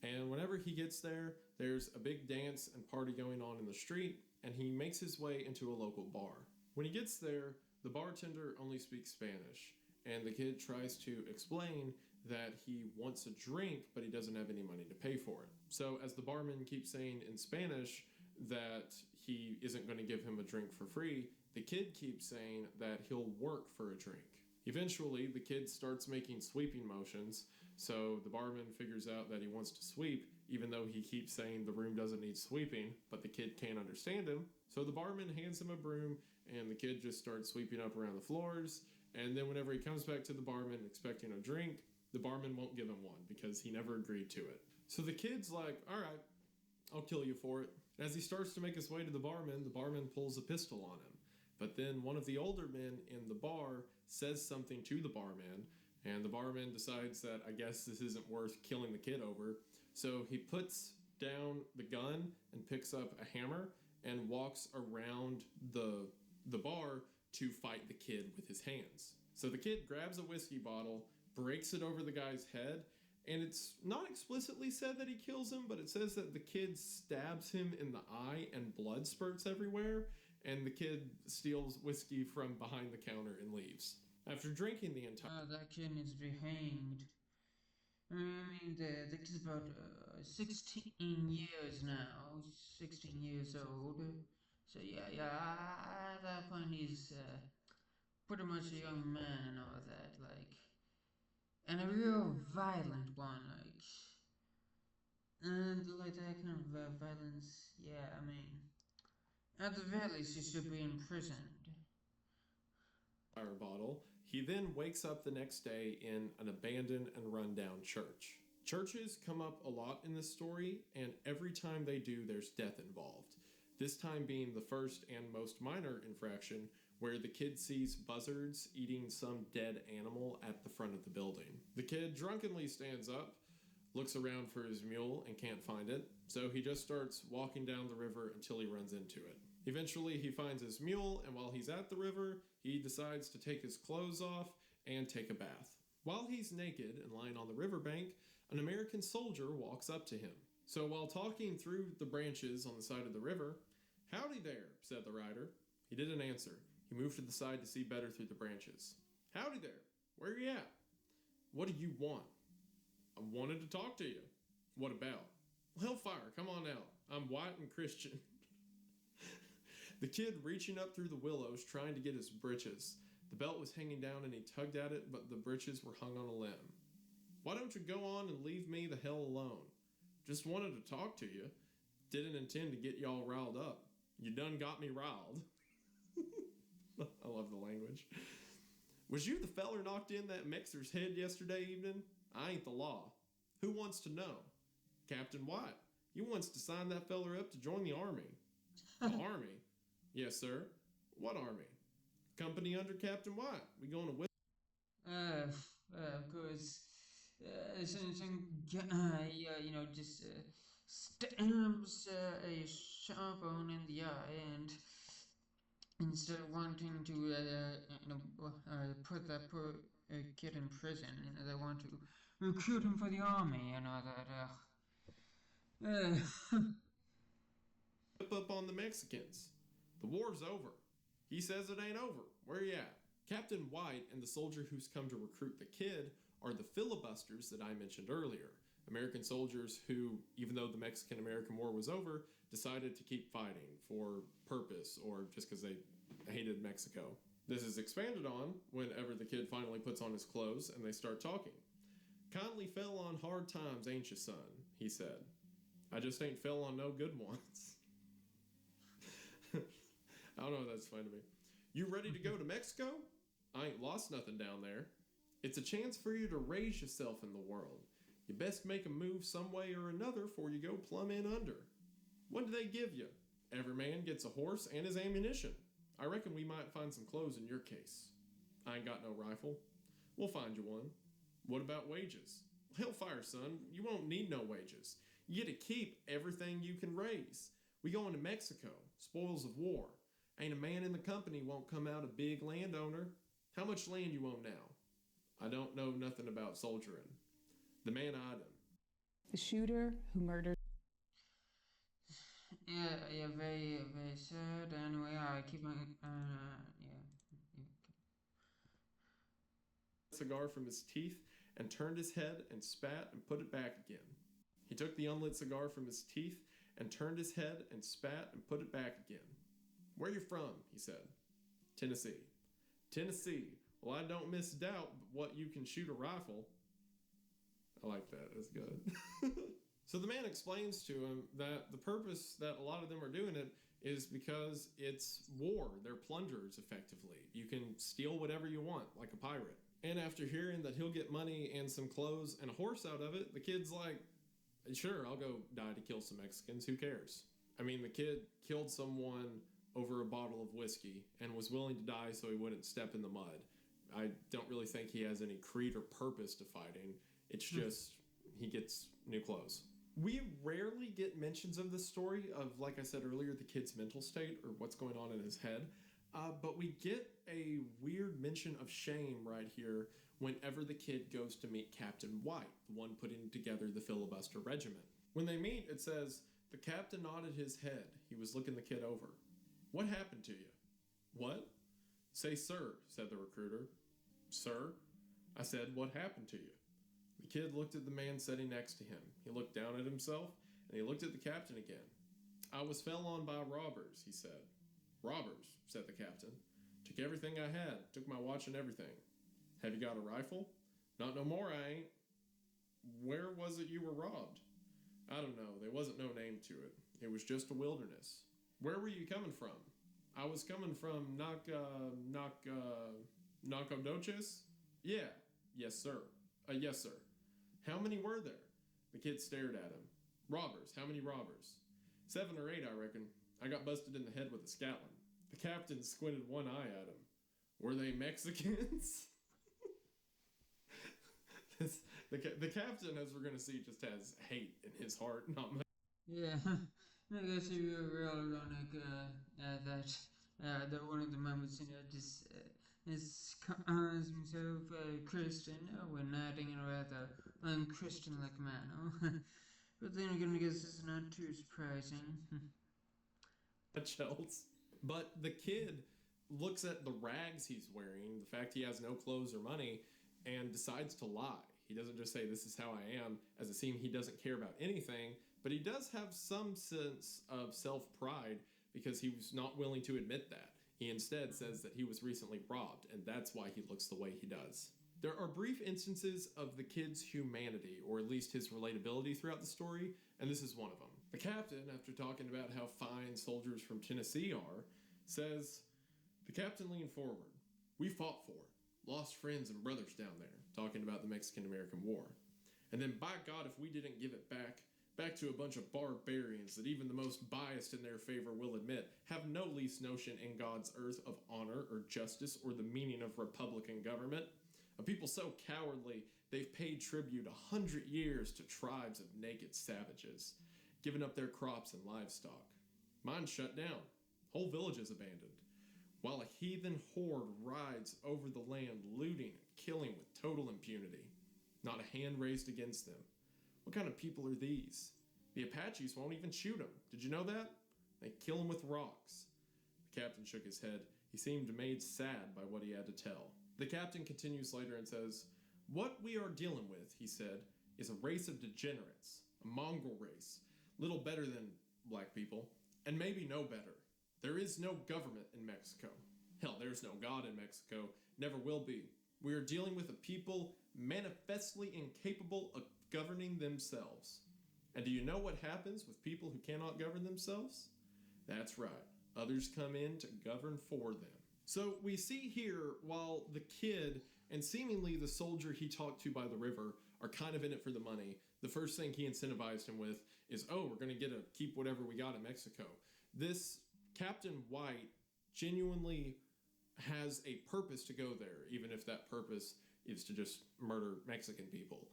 And whenever he gets there, there's a big dance and party going on in the street, and he makes his way into a local bar. When he gets there, the bartender only speaks Spanish, and the kid tries to explain that he wants a drink, but he doesn't have any money to pay for it. So as the barman keeps saying in Spanish that he isn't going to give him a drink for free, the kid keeps saying that he'll work for a drink. Eventually, the kid starts making sweeping motions, so the barman figures out that he wants to sweep, even though he keeps saying the room doesn't need sweeping, but the kid can't understand him. So the barman hands him a broom, and the kid just starts sweeping up around the floors, and then whenever he comes back to the barman expecting a drink, the barman won't give him one because he never agreed to it. So the kid's like, all right, I'll kill you for it. And as he starts to make his way to the barman pulls a pistol on him. But then one of the older men in the bar says something to the barman, and the barman decides that I guess this isn't worth killing the kid over. So he puts down the gun and picks up a hammer and walks around the bar to fight the kid with his hands. So the kid grabs a whiskey bottle, breaks it over the guy's head, and it's not explicitly said that he kills him, but it says that the kid stabs him in the eye and blood spurts everywhere, and the kid steals whiskey from behind the counter and leaves. After drinking the entire... That kid needs to be hanged. I mean, the kid's about 16 years now. 16 years old. So yeah, at that point he's pretty much a young man and all that, like, and a real violent one, like, and like that kind of violence. Yeah, I mean, at the very least, he should be imprisoned. bottle. He then wakes up the next day in an abandoned and rundown church. Churches come up a lot in this story, and every time they do, there's death involved. This time being the first and most minor infraction, where the kid sees buzzards eating some dead animal at the front of the building. The kid drunkenly stands up, looks around for his mule, and can't find it, so he just starts walking down the river until he runs into it. Eventually, he finds his mule, and while he's at the river, he decides to take his clothes off and take a bath. While he's naked and lying on the riverbank, an American soldier walks up to him. So while talking through the branches on the side of the river, "Howdy there," said the rider. He didn't answer. He moved to the side to see better through the branches. "Howdy there. Where are you at?" "What do you want?" "I wanted to talk to you." "What about?" "Hellfire, come on out. I'm white and Christian." The kid reaching up through the willows trying to get his britches. The belt was hanging down and he tugged at it, but the britches were hung on a limb. "Why don't you go on and leave me the hell alone? Just wanted to talk to you. Didn't intend to get y'all riled up. You done got me riled." I love the language. "Was you the feller knocked in that mixer's head yesterday evening? I ain't the law. Who wants to know?" "Captain White. You wants to sign that feller up to join the army." "The army?" "Yes, sir." "What army?" "Company under Captain White. We going to Of course, yeah, you know, just stabs a sharp bone in the eye, and instead of wanting to, put that poor kid in prison, you know, they want to recruit him for the army and all that. whip up on the Mexicans. The war's over. He says it ain't over. Where you at?" Captain White and the soldier who's come to recruit the kid are the filibusters that I mentioned earlier. American soldiers who, even though the Mexican-American War was over, decided to keep fighting for purpose or just because they hated Mexico. This is expanded on whenever the kid finally puts on his clothes and they start talking. "Kindly fell on hard times, ain't you, son?" he said. I just ain't fell on no good ones. I don't know if that's funny to me. You ready to go to Mexico? I ain't lost nothing down there. It's a chance for you to raise yourself in the world. You best make a move some way or another before you go plumb in under. What do they give you? Every man gets a horse and his ammunition. I reckon we might find some clothes in your case. I ain't got no rifle. We'll find you one. What about wages? Hellfire, son, you won't need no wages. You get to keep everything you can raise. We going to Mexico, spoils of war. Ain't a man in the company won't come out a big landowner. How much land you own now? I don't know nothing about soldiering. The man eyed him. The shooter who murdered. Yeah, very, very sad. Anyway, I keep on, yeah. Cigar from his teeth and turned his head and spat and put it back again. He took the unlit cigar from his teeth and turned his head and spat and put it back again. Where you from? He said. Tennessee. Tennessee. Well, I don't misdoubt what you can shoot a rifle. I like that. That's good. So the man explains to him that the purpose that a lot of them are doing it is because it's war. They're plunderers, effectively. You can steal whatever you want, like a pirate. And after hearing that he'll get money and some clothes and a horse out of it, the kid's like, sure, I'll go die to kill some Mexicans. Who cares? I mean, the kid killed someone over a bottle of whiskey and was willing to die so he wouldn't step in the mud. I don't really think he has any creed or purpose to fighting. It's just he gets new clothes. We rarely get mentions of this story of, like I said earlier, the kid's mental state or what's going on in his head. But we get a weird mention of shame right here whenever the kid goes to meet Captain White, the one putting together the filibuster regiment. When they meet, it says, the captain nodded his head. He was looking the kid over. What happened to you? What? Say, sir, said the recruiter. Sir? I said, what happened to you? The kid looked at the man sitting next to him. He looked down at himself, and he looked at the captain again. I was fell on by robbers, he said. Robbers, said the captain. Took everything I had, took my watch and everything. Have you got a rifle? Not no more, I ain't. Where was it you were robbed? I don't know, there wasn't no name to it. It was just a wilderness. Where were you coming from? I was coming from Nacogdoches? Yeah, yes sir. Yes sir. How many were there? The kid stared at him. Robbers, how many robbers? 7 or 8, I reckon. I got busted in the head with a scatling. The captain squinted one eye at him. Were they Mexicans? The captain, as we're going to see, just has hate in his heart, not much. Yeah, I guess it was real ironic that one of the members, is himself a Christian when acting in a rather unchristian-like manner. But then again, I guess it's not too surprising. Much else. But the kid looks at the rags he's wearing, the fact he has no clothes or money, and decides to lie. He doesn't just say, this is how I am, as it seems he doesn't care about anything, but he does have some sense of self-pride because he was not willing to admit that. He instead says that he was recently robbed, and that's why he looks the way he does. There are brief instances of the kid's humanity, or at least his relatability throughout the story, and this is one of them. The captain, after talking about how fine soldiers from Tennessee are, says, the captain leaned forward. We fought for it, lost friends and brothers down there, talking about the Mexican-American War. And then, by God, if we didn't give it back to a bunch of barbarians that even the most biased in their favor will admit have no least notion in God's earth of honor or justice or the meaning of republican government. A people so cowardly they've paid tribute 100 years to tribes of naked savages, giving up their crops and livestock. Mine shut down. Whole villages abandoned. While a heathen horde rides over the land looting and killing with total impunity. Not a hand raised against them. What kind of people are these? The Apaches won't even shoot them. Did you know that? They kill them with rocks. The captain shook his head. He seemed made sad by what he had to tell. The captain continues later and says, what we are dealing with, he said, is a race of degenerates, a mongrel race, little better than black people, and maybe no better. There is no government in Mexico. Hell, there's no God in Mexico, never will be. We are dealing with a people manifestly incapable of governing themselves. And do you know what happens with people who cannot govern themselves? That's right. Others come in to govern for them. So we see here, while the kid and seemingly the soldier he talked to by the river are kind of in it for the money, the first thing he incentivized him with is, oh, we're going to keep whatever we got in Mexico. This Captain White genuinely has a purpose to go there, even if that purpose is to just murder Mexican people.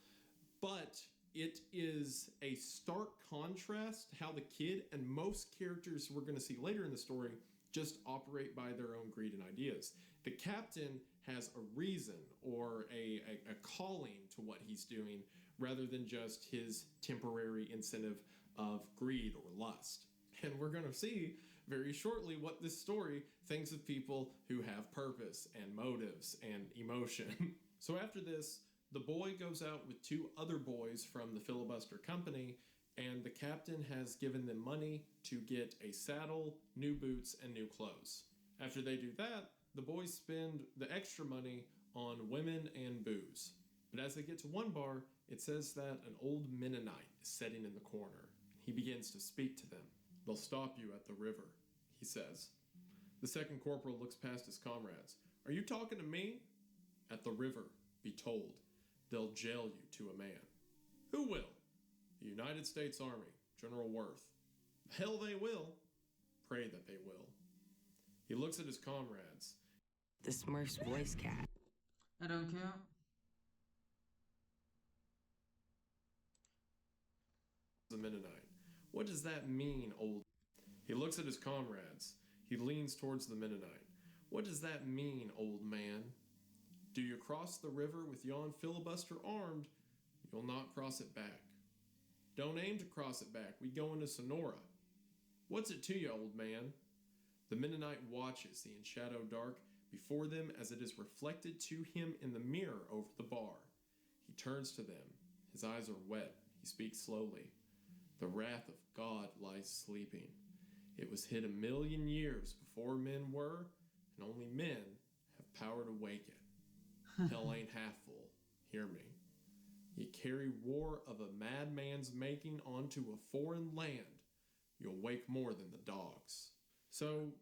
But it is a stark contrast to how the kid and most characters we're going to see later in the story just operate by their own greed and ideas. The captain has a reason or a calling to what he's doing rather than just his temporary incentive of greed or lust. And we're going to see very shortly what this story thinks of people who have purpose and motives and emotion. So after this, the boy goes out with two other boys from the filibuster company, and the captain has given them money to get a saddle, new boots, and new clothes. After they do that, the boys spend the extra money on women and booze. But as they get to one bar, it says that an old Mennonite is sitting in the corner. He begins to speak to them. They'll stop you at the river, he says. The second corporal looks past his comrades. Are you talking to me? At the river, be told. They'll jail you to a man. Who will? The United States Army, General Worth. Hell they will. Pray that they will. He looks at his comrades. The Smurf's voice cat. I don't care. The Mennonite. What does that mean, old? He looks at his comrades. He leans towards the Mennonite. What does that mean, old man? Do you cross the river with yon filibuster armed? You'll not cross it back. Don't aim to cross it back. We go into Sonora. What's it to you, old man? The Mennonite watches the in-shadow dark before them as it is reflected to him in the mirror over the bar. He turns to them. His eyes are wet. He speaks slowly. The wrath of God lies sleeping. It was hid 1,000,000 years before men were, and only men have power to wake it. Hell ain't half full. Hear me. You carry war of a madman's making onto a foreign land. You'll wake more than the dogs. So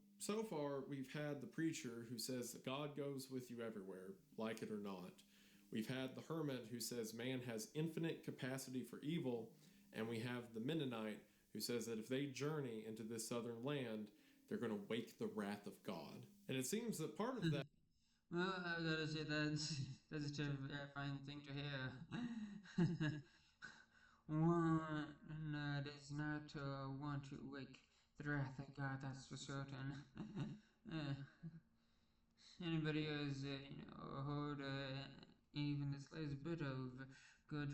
far, we've had the preacher who says that God goes with you everywhere, like it or not. We've had the hermit who says man has infinite capacity for evil, and we have the Mennonite who says that if they journey into this southern land, they're going to wake the wrath of God. And it seems that part of that... Well, I gotta say that's a terrifying thing to hear. One does not want to wake the wrath of God, that's for certain. Anybody who has, heard even the slightest bit of good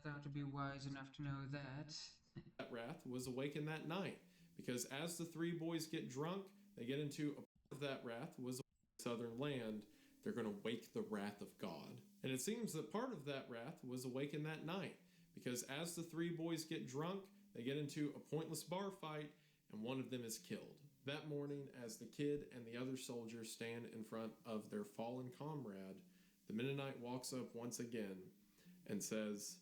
thought to be wise enough to know that. That wrath was awakened that night, because as the three boys get drunk, they get into a part of that wrath was southern land. They're going to wake the wrath of God. And it seems that part of that wrath was awakened that night, because as the three boys get drunk, they get into a pointless bar fight, and one of them is killed. That morning, as the kid and the other soldier stand in front of their fallen comrade, the Mennonite walks up once again and says,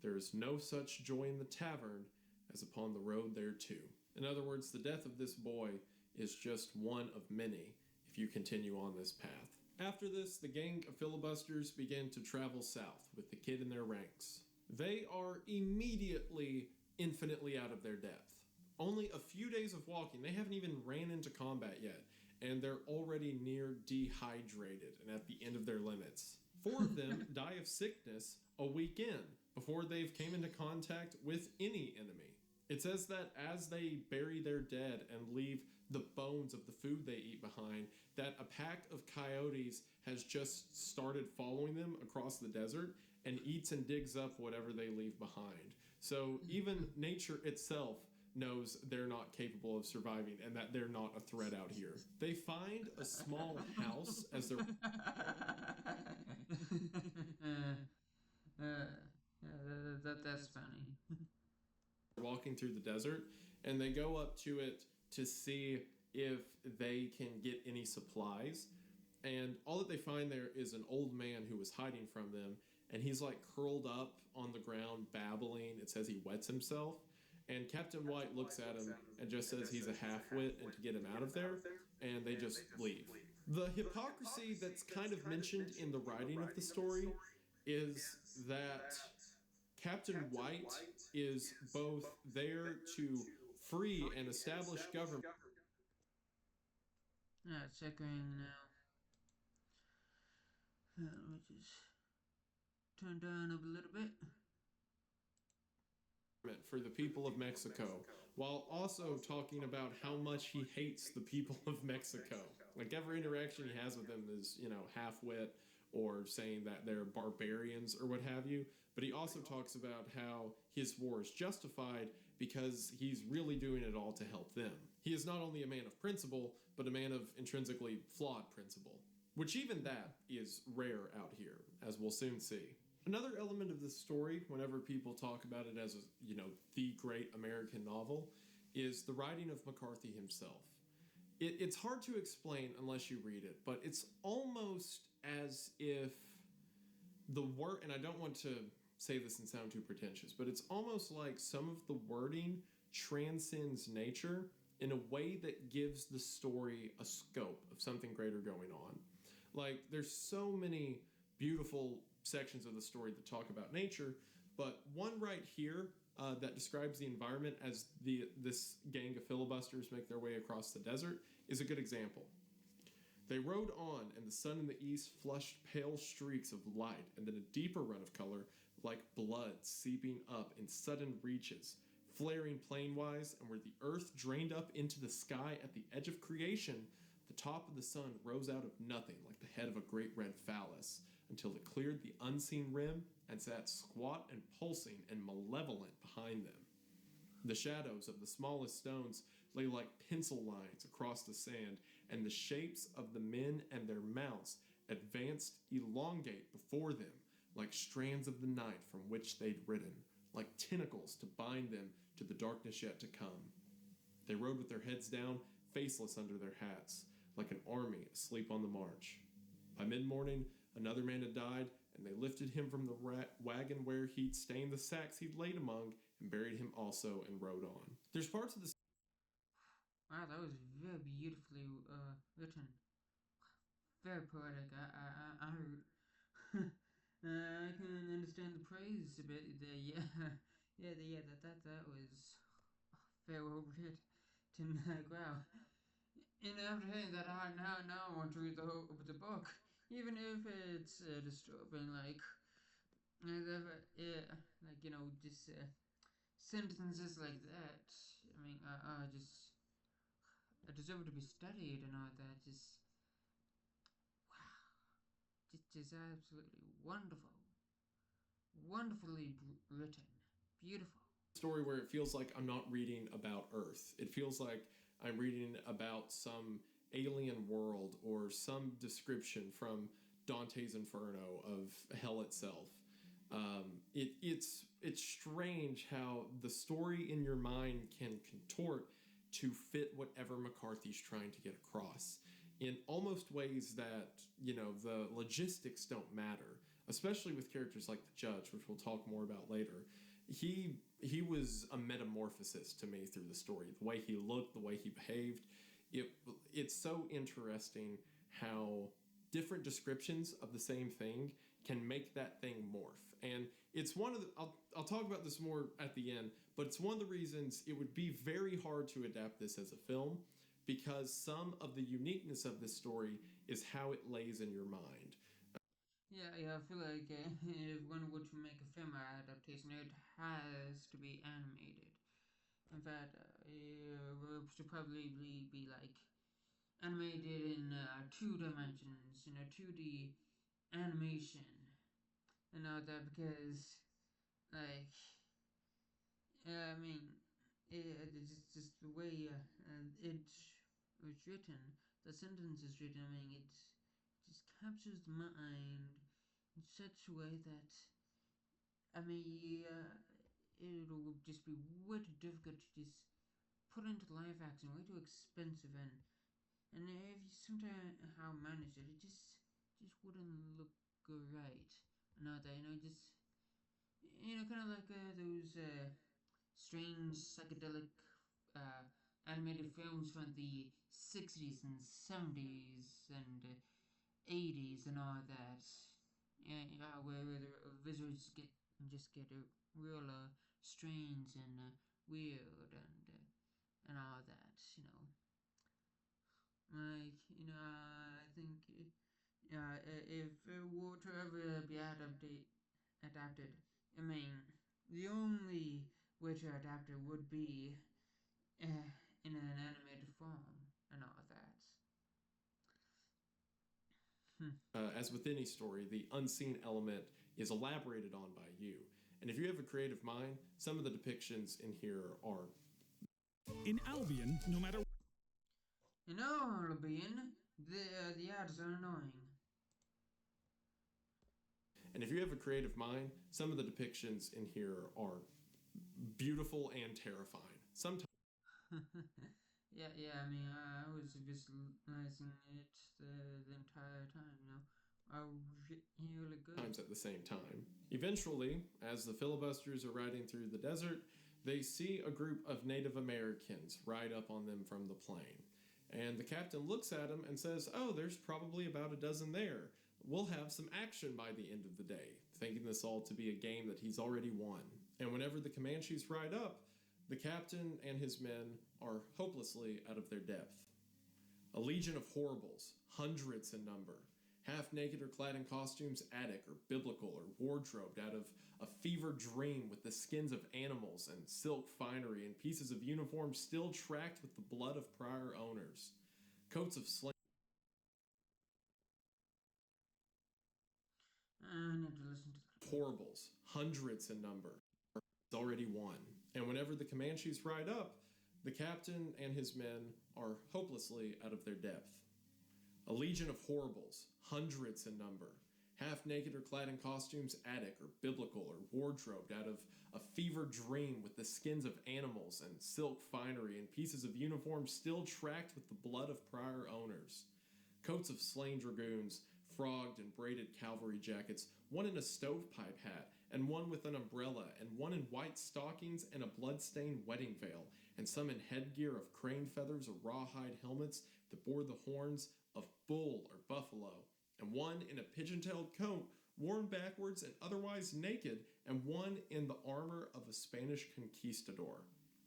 "There is no such joy in the tavern as upon the road thereto." In other words, the death of this boy is just one of many if you continue on this path. After this, the gang of filibusters begin to travel south with the kid in their ranks. They are immediately infinitely out of their depth. Only a few days of walking, they haven't even ran into combat yet, and they're already near dehydrated and at the end of their limits. 4 of them die of sickness a week in before they've came into contact with any enemy. It says that as they bury their dead and leave the bones of the food they eat behind, that a pack of coyotes has just started following them across the desert and eats and digs up whatever they leave behind. So even nature itself knows they're not capable of surviving and that they're not a threat out here. They find a small house as they're that's funny. walking through the desert, and they go up to it to see if they can get any supplies. And all that they find there is an old man who was hiding from them, and he's like curled up on the ground babbling. It says he wets himself, and Captain White looks at him and just says he's a half-wit and to get him out of there, and they just leave. The hypocrisy that's kind of mentioned in the writing of the story is that Captain White is both there to free and establish government. It's echoing now. Let me just turn down a little bit. For the people of Mexico, while also talking about how much he hates the people of Mexico. Like every interaction he has with them is, half-wit or saying that they're barbarians or what have you. But he also talks about how his war is justified because he's really doing it all to help them. He is not only a man of principle, but a man of intrinsically flawed principle, which even that is rare out here, as we'll soon see. Another element of this story, whenever people talk about it as, the great American novel, is the writing of McCarthy himself. It's hard to explain unless you read it, but it's almost as if the word, and I don't want to say this and sound too pretentious, but it's almost like some of the wording transcends nature in a way that gives the story a scope of something greater going on. Like, there's so many beautiful sections of the story that talk about nature, but one right here that describes the environment as this gang of filibusters make their way across the desert is a good example. They rode on, and the sun in the east flushed pale streaks of light, and then a deeper run of color, like blood seeping up in sudden reaches, flaring planewise, and where the earth drained up into the sky at the edge of creation, the top of the sun rose out of nothing like the head of a great red phallus, until it cleared the unseen rim and sat squat and pulsing and malevolent behind them. The shadows of the smallest stones lay like pencil lines across the sand, and the shapes of the men and their mounts advanced elongate before them, like strands of the night from which they'd ridden, like tentacles to bind them to the darkness yet to come. They rode with their heads down, faceless under their hats, like an army asleep on the march. By mid-morning, another man had died, and they lifted him from the wagon where he'd stained the sacks he'd laid among, and buried him also, and rode on. There's parts of the... Wow, that was very beautifully written. Very poetic. I can understand the praise a bit there. Yeah, that was very well written. Wow. And after hearing that, I now want to read the whole the book, even if it's disturbing. Like, just sentences like that. I mean, I deserve to be studied and all that. Just absolutely wonderful, wonderfully written, beautiful. Story where it feels like I'm not reading about Earth. It feels like I'm reading about some alien world or some description from Dante's Inferno of hell itself. It's strange how the story in your mind can contort to fit whatever McCarthy's trying to get across in almost ways that, the logistics don't matter, especially with characters like the Judge, which we'll talk more about later. He was a metamorphosis to me through the story. The way he looked, the way he behaved. It's so interesting how different descriptions of the same thing can make that thing morph. And it's one of the, I'll talk about this more at the end, but it's one of the reasons it would be very hard to adapt this as a film, because some of the uniqueness of this story is how it lays in your mind. Yeah, I feel like if one were to make a film adaptation, it has to be animated. In fact, it should probably be like animated in 2 dimensions, 2D animation, and all that, because, like, I mean, just the way it was written, the sentence is written. I mean, it just captures the mind in such a way that, I mean, it'll just be way too difficult to just put into live action, way too expensive, and if you somehow manage it, it just wouldn't look right and all that. Just kind of like those strange psychedelic uh, animated films from the 60s and 70s and 80s and all that. Yeah, where the visuals just get real strange and weird and all that. I think if it were to ever be adapted, I mean, the only way to adapt it would be uh, in an animated form and all that. As with any story, the unseen element is elaborated on by you. And if you have a creative mind, some of the depictions in here are. In Albion, no matter. In Albion, the ads are annoying. And if you have a creative mind, some of the depictions in here are beautiful and terrifying. Sometimes. yeah. I mean, I was visualizing it the entire time. Really good. Times at the same time. Eventually, as the filibusters are riding through the desert, they see a group of Native Americans ride up on them from the plain. And the captain looks at them and says, "Oh, there's probably about a dozen there. We'll have some action by the end of the day," thinking this all to be a game that he's already won. And whenever the Comanches ride up, the captain and his men are hopelessly out of their depth. A legion of horribles, hundreds in number, half-naked or clad in costumes Attic or biblical or wardrobed out of a fever dream with the skins of animals and silk finery and pieces of uniform still tracked with the blood of prior owners. Coats of slain. I need to listen to the Horribles, hundreds in number, already won. And whenever the Comanches ride up, the captain and his men are hopelessly out of their depth. A legion of horribles, hundreds in number, half-naked or clad in costumes Attic or biblical or wardrobed out of a fever dream with the skins of animals and silk finery and pieces of uniform still tracked with the blood of prior owners. Coats of slain dragoons, frogged and braided cavalry jackets, one in a stovepipe hat, and one with an umbrella, and one in white stockings and a blood-stained wedding veil, and some in headgear of crane feathers or rawhide helmets that bore the horns of bull or buffalo, and one in a pigeon-tailed coat, worn backwards and otherwise naked, and one in the armor of a Spanish conquistador.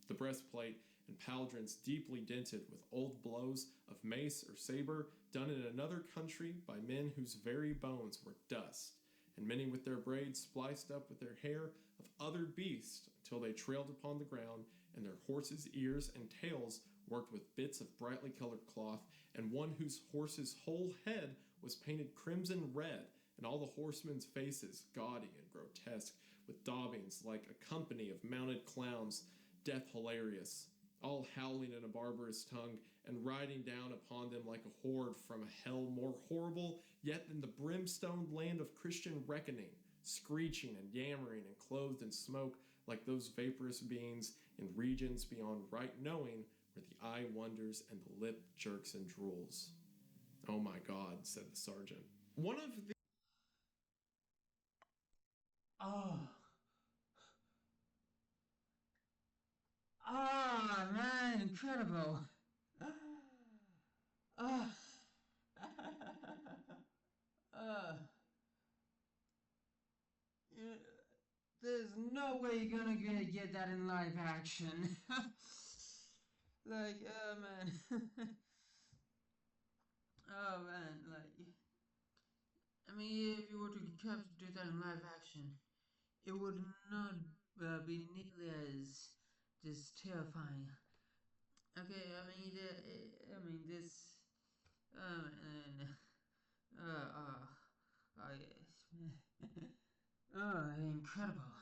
The breastplate and pauldrons deeply dented with old blows of mace or saber done in another country by men whose very bones were dust, and many with their braids spliced up with their hair of other beasts until they trailed upon the ground, and their horses' ears and tails worked with bits of brightly colored cloth, and one whose horse's whole head was painted crimson red, and all the horsemen's faces gaudy and grotesque, with daubings like a company of mounted clowns, death hilarious, all howling in a barbarous tongue, and riding down upon them like a horde from a hell more horrible yet than the brimstone land of Christian reckoning, screeching and yammering and clothed in smoke like those vaporous beings in regions beyond right knowing, where the eye wonders and the lip jerks and drools. "Oh my God," said the sergeant. One of the... Oh. Oh, man, incredible. Oh. Yeah, there's no way you're gonna get that in live action. Like, oh man. Oh man, like, I mean, if you were to do that in live action, it would not be nearly as just terrifying. Okay, this, and, oh yes, oh, incredible.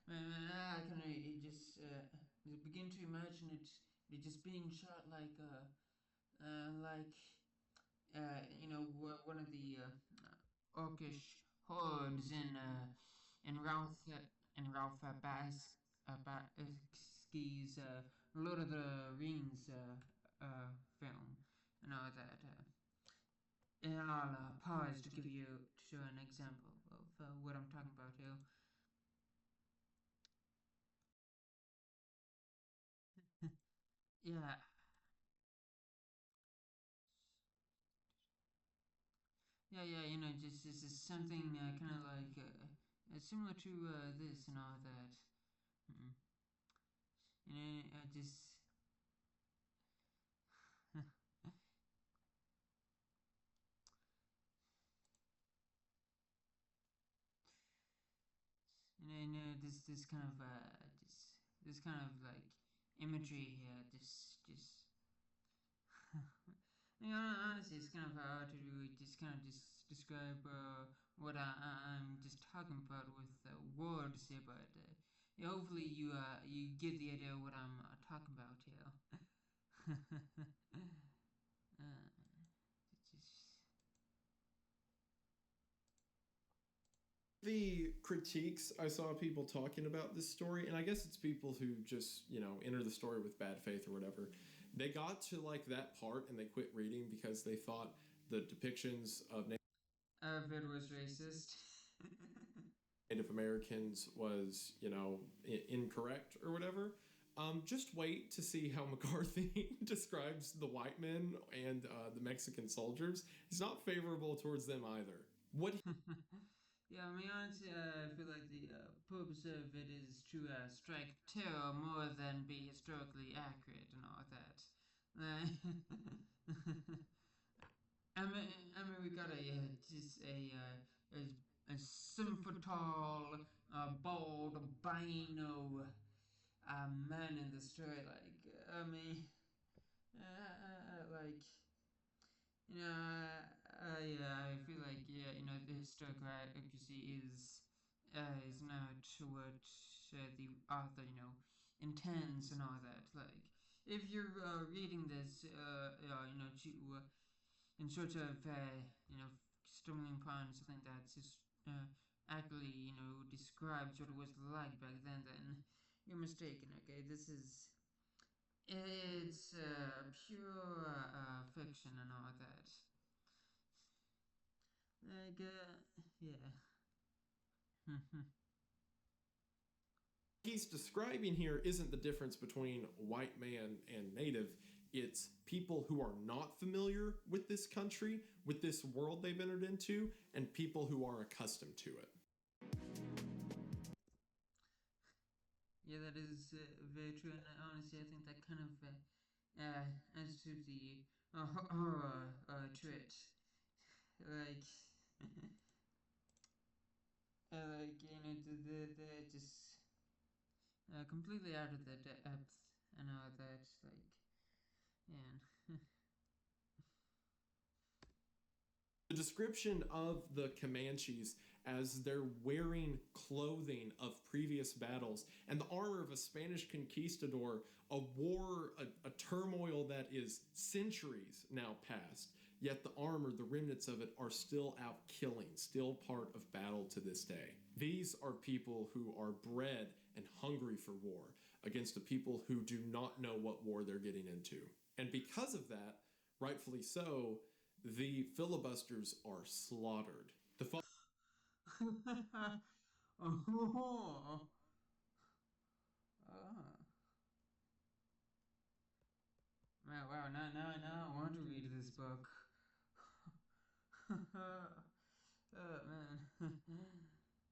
Man, I can just begin to imagine it just being shot like one of the orcish hordes in Ralph Bakski's Lord of the Rings film and all that. I'll pause to give you to show an example of what I'm talking about here. Yeah, yeah. Just this is something kind of like similar to this and all that. Mm. I just this kind of this kind of like imagery here. Just honestly, it's kind of hard to just kind of just describe what I'm just talking about with words here, but yeah, hopefully you get the idea of what I'm talking about here. Just The critiques I saw people talking about this story, and I guess it's people who just, enter the story with bad faith or whatever. They got to like that part and they quit reading because they thought the depictions of if it was racist. Native Americans was, incorrect or whatever. Just wait to see how McCarthy describes the white men and the Mexican soldiers. He's not favorable towards them either. What Yeah, I mean, honestly, I feel like the purpose of it is to strike terror more than be historically accurate and all that. We got a 7 foot tall, bald, albino man in the story. Like, like I feel like the historical accuracy is not what the author intends and all that. Like if you're reading this to in sort of stumbling upon something that's just accurately describes what it was like back then you're mistaken. Okay, this is it's pure fiction and all that. Like, yeah. he's describing here isn't the difference between white man and native. It's people who are not familiar with this country, with this world they've entered into, and people who are accustomed to it. Yeah, that is very true, and honestly, I think that kind of adds to the horror to it. Like, like the just completely out of the depth and all that. Like, yeah. The description of the Comanches as they're wearing clothing of previous battles and the armor of a Spanish conquistador, a war, a turmoil that is centuries now past, yet the armor, the remnants of it, are still out killing, still part of battle to this day. These are people who are bred and hungry for war against a people who do not know what war they're getting into. And because of that, rightfully so, the filibusters are slaughtered. The Oh. Oh. Man, wow, now I want to read this book. Oh, man.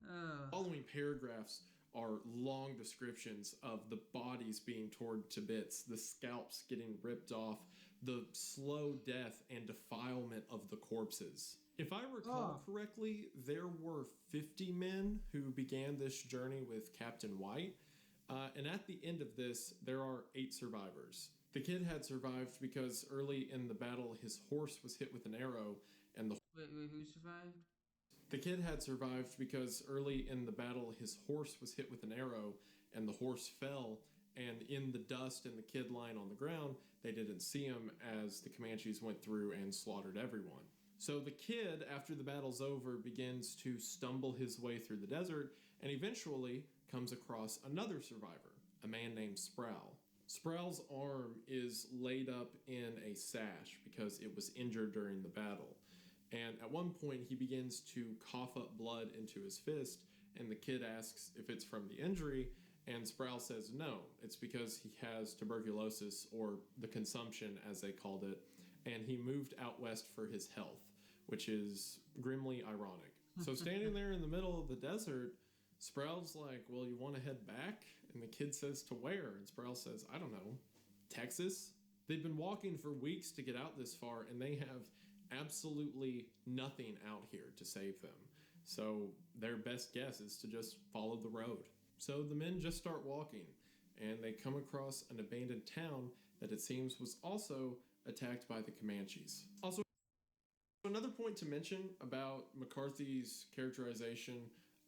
Oh. following paragraphs are long descriptions of the bodies being torn to bits, the scalps getting ripped off, the slow death and defilement of the corpses. If I recall correctly, there were 50 men who began this journey with Captain White. And at the end of this, there are 8 survivors. The kid had survived because early in the battle, his horse was hit with an arrow, and Wait, who survived? the kid had survived because early in the battle, his horse was hit with an arrow, and the horse fell. And in the dust and the kid lying on the ground, they didn't see him as the Comanches went through and slaughtered everyone. So the kid, after the battle's over, begins to stumble his way through the desert and eventually comes across another survivor, a man named Sproul. Sproul's arm is laid up in a sash because it was injured during the battle. And at one point, he begins to cough up blood into his fist, and the kid asks if it's from the injury, and Sproul says no, it's because he has tuberculosis, or the consumption as they called it, and he moved out west for his health, which is grimly ironic. So standing there in the middle of the desert, Sproul's like, well, you want to head back? And the kid says, to where? And Sproul says, I don't know, Texas? They've been walking for weeks to get out this far, and they have absolutely nothing out here to save them. So their best guess is to just follow the road. So the men just start walking, and they come across an abandoned town that it seems was also attacked by the Comanches. Also, another point to mention about McCarthy's characterization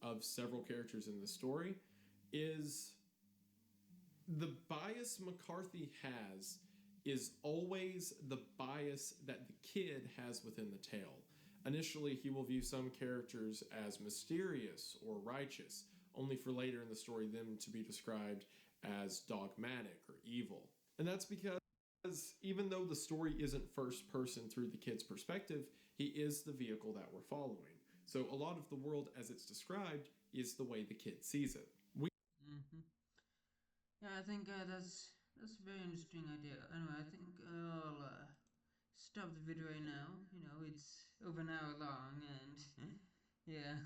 of several characters in the story is the bias McCarthy has is always the bias that the kid has within the tale. Initially, he will view some characters as mysterious or righteous, only for later in the story them to be described as dogmatic or evil. And that's because even though the story isn't first person through the kid's perspective, he is the vehicle that we're following. So a lot of the world as it's described is the way the kid sees it. Yeah, I think that's a very interesting idea. Anyway, I think I'll stop the video right now. You know, it's over an hour long, and yeah.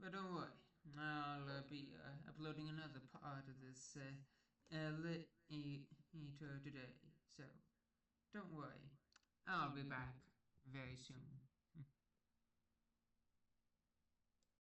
But don't worry, I'll be uploading another part of this lit eater today. So don't worry, I'll be back very soon.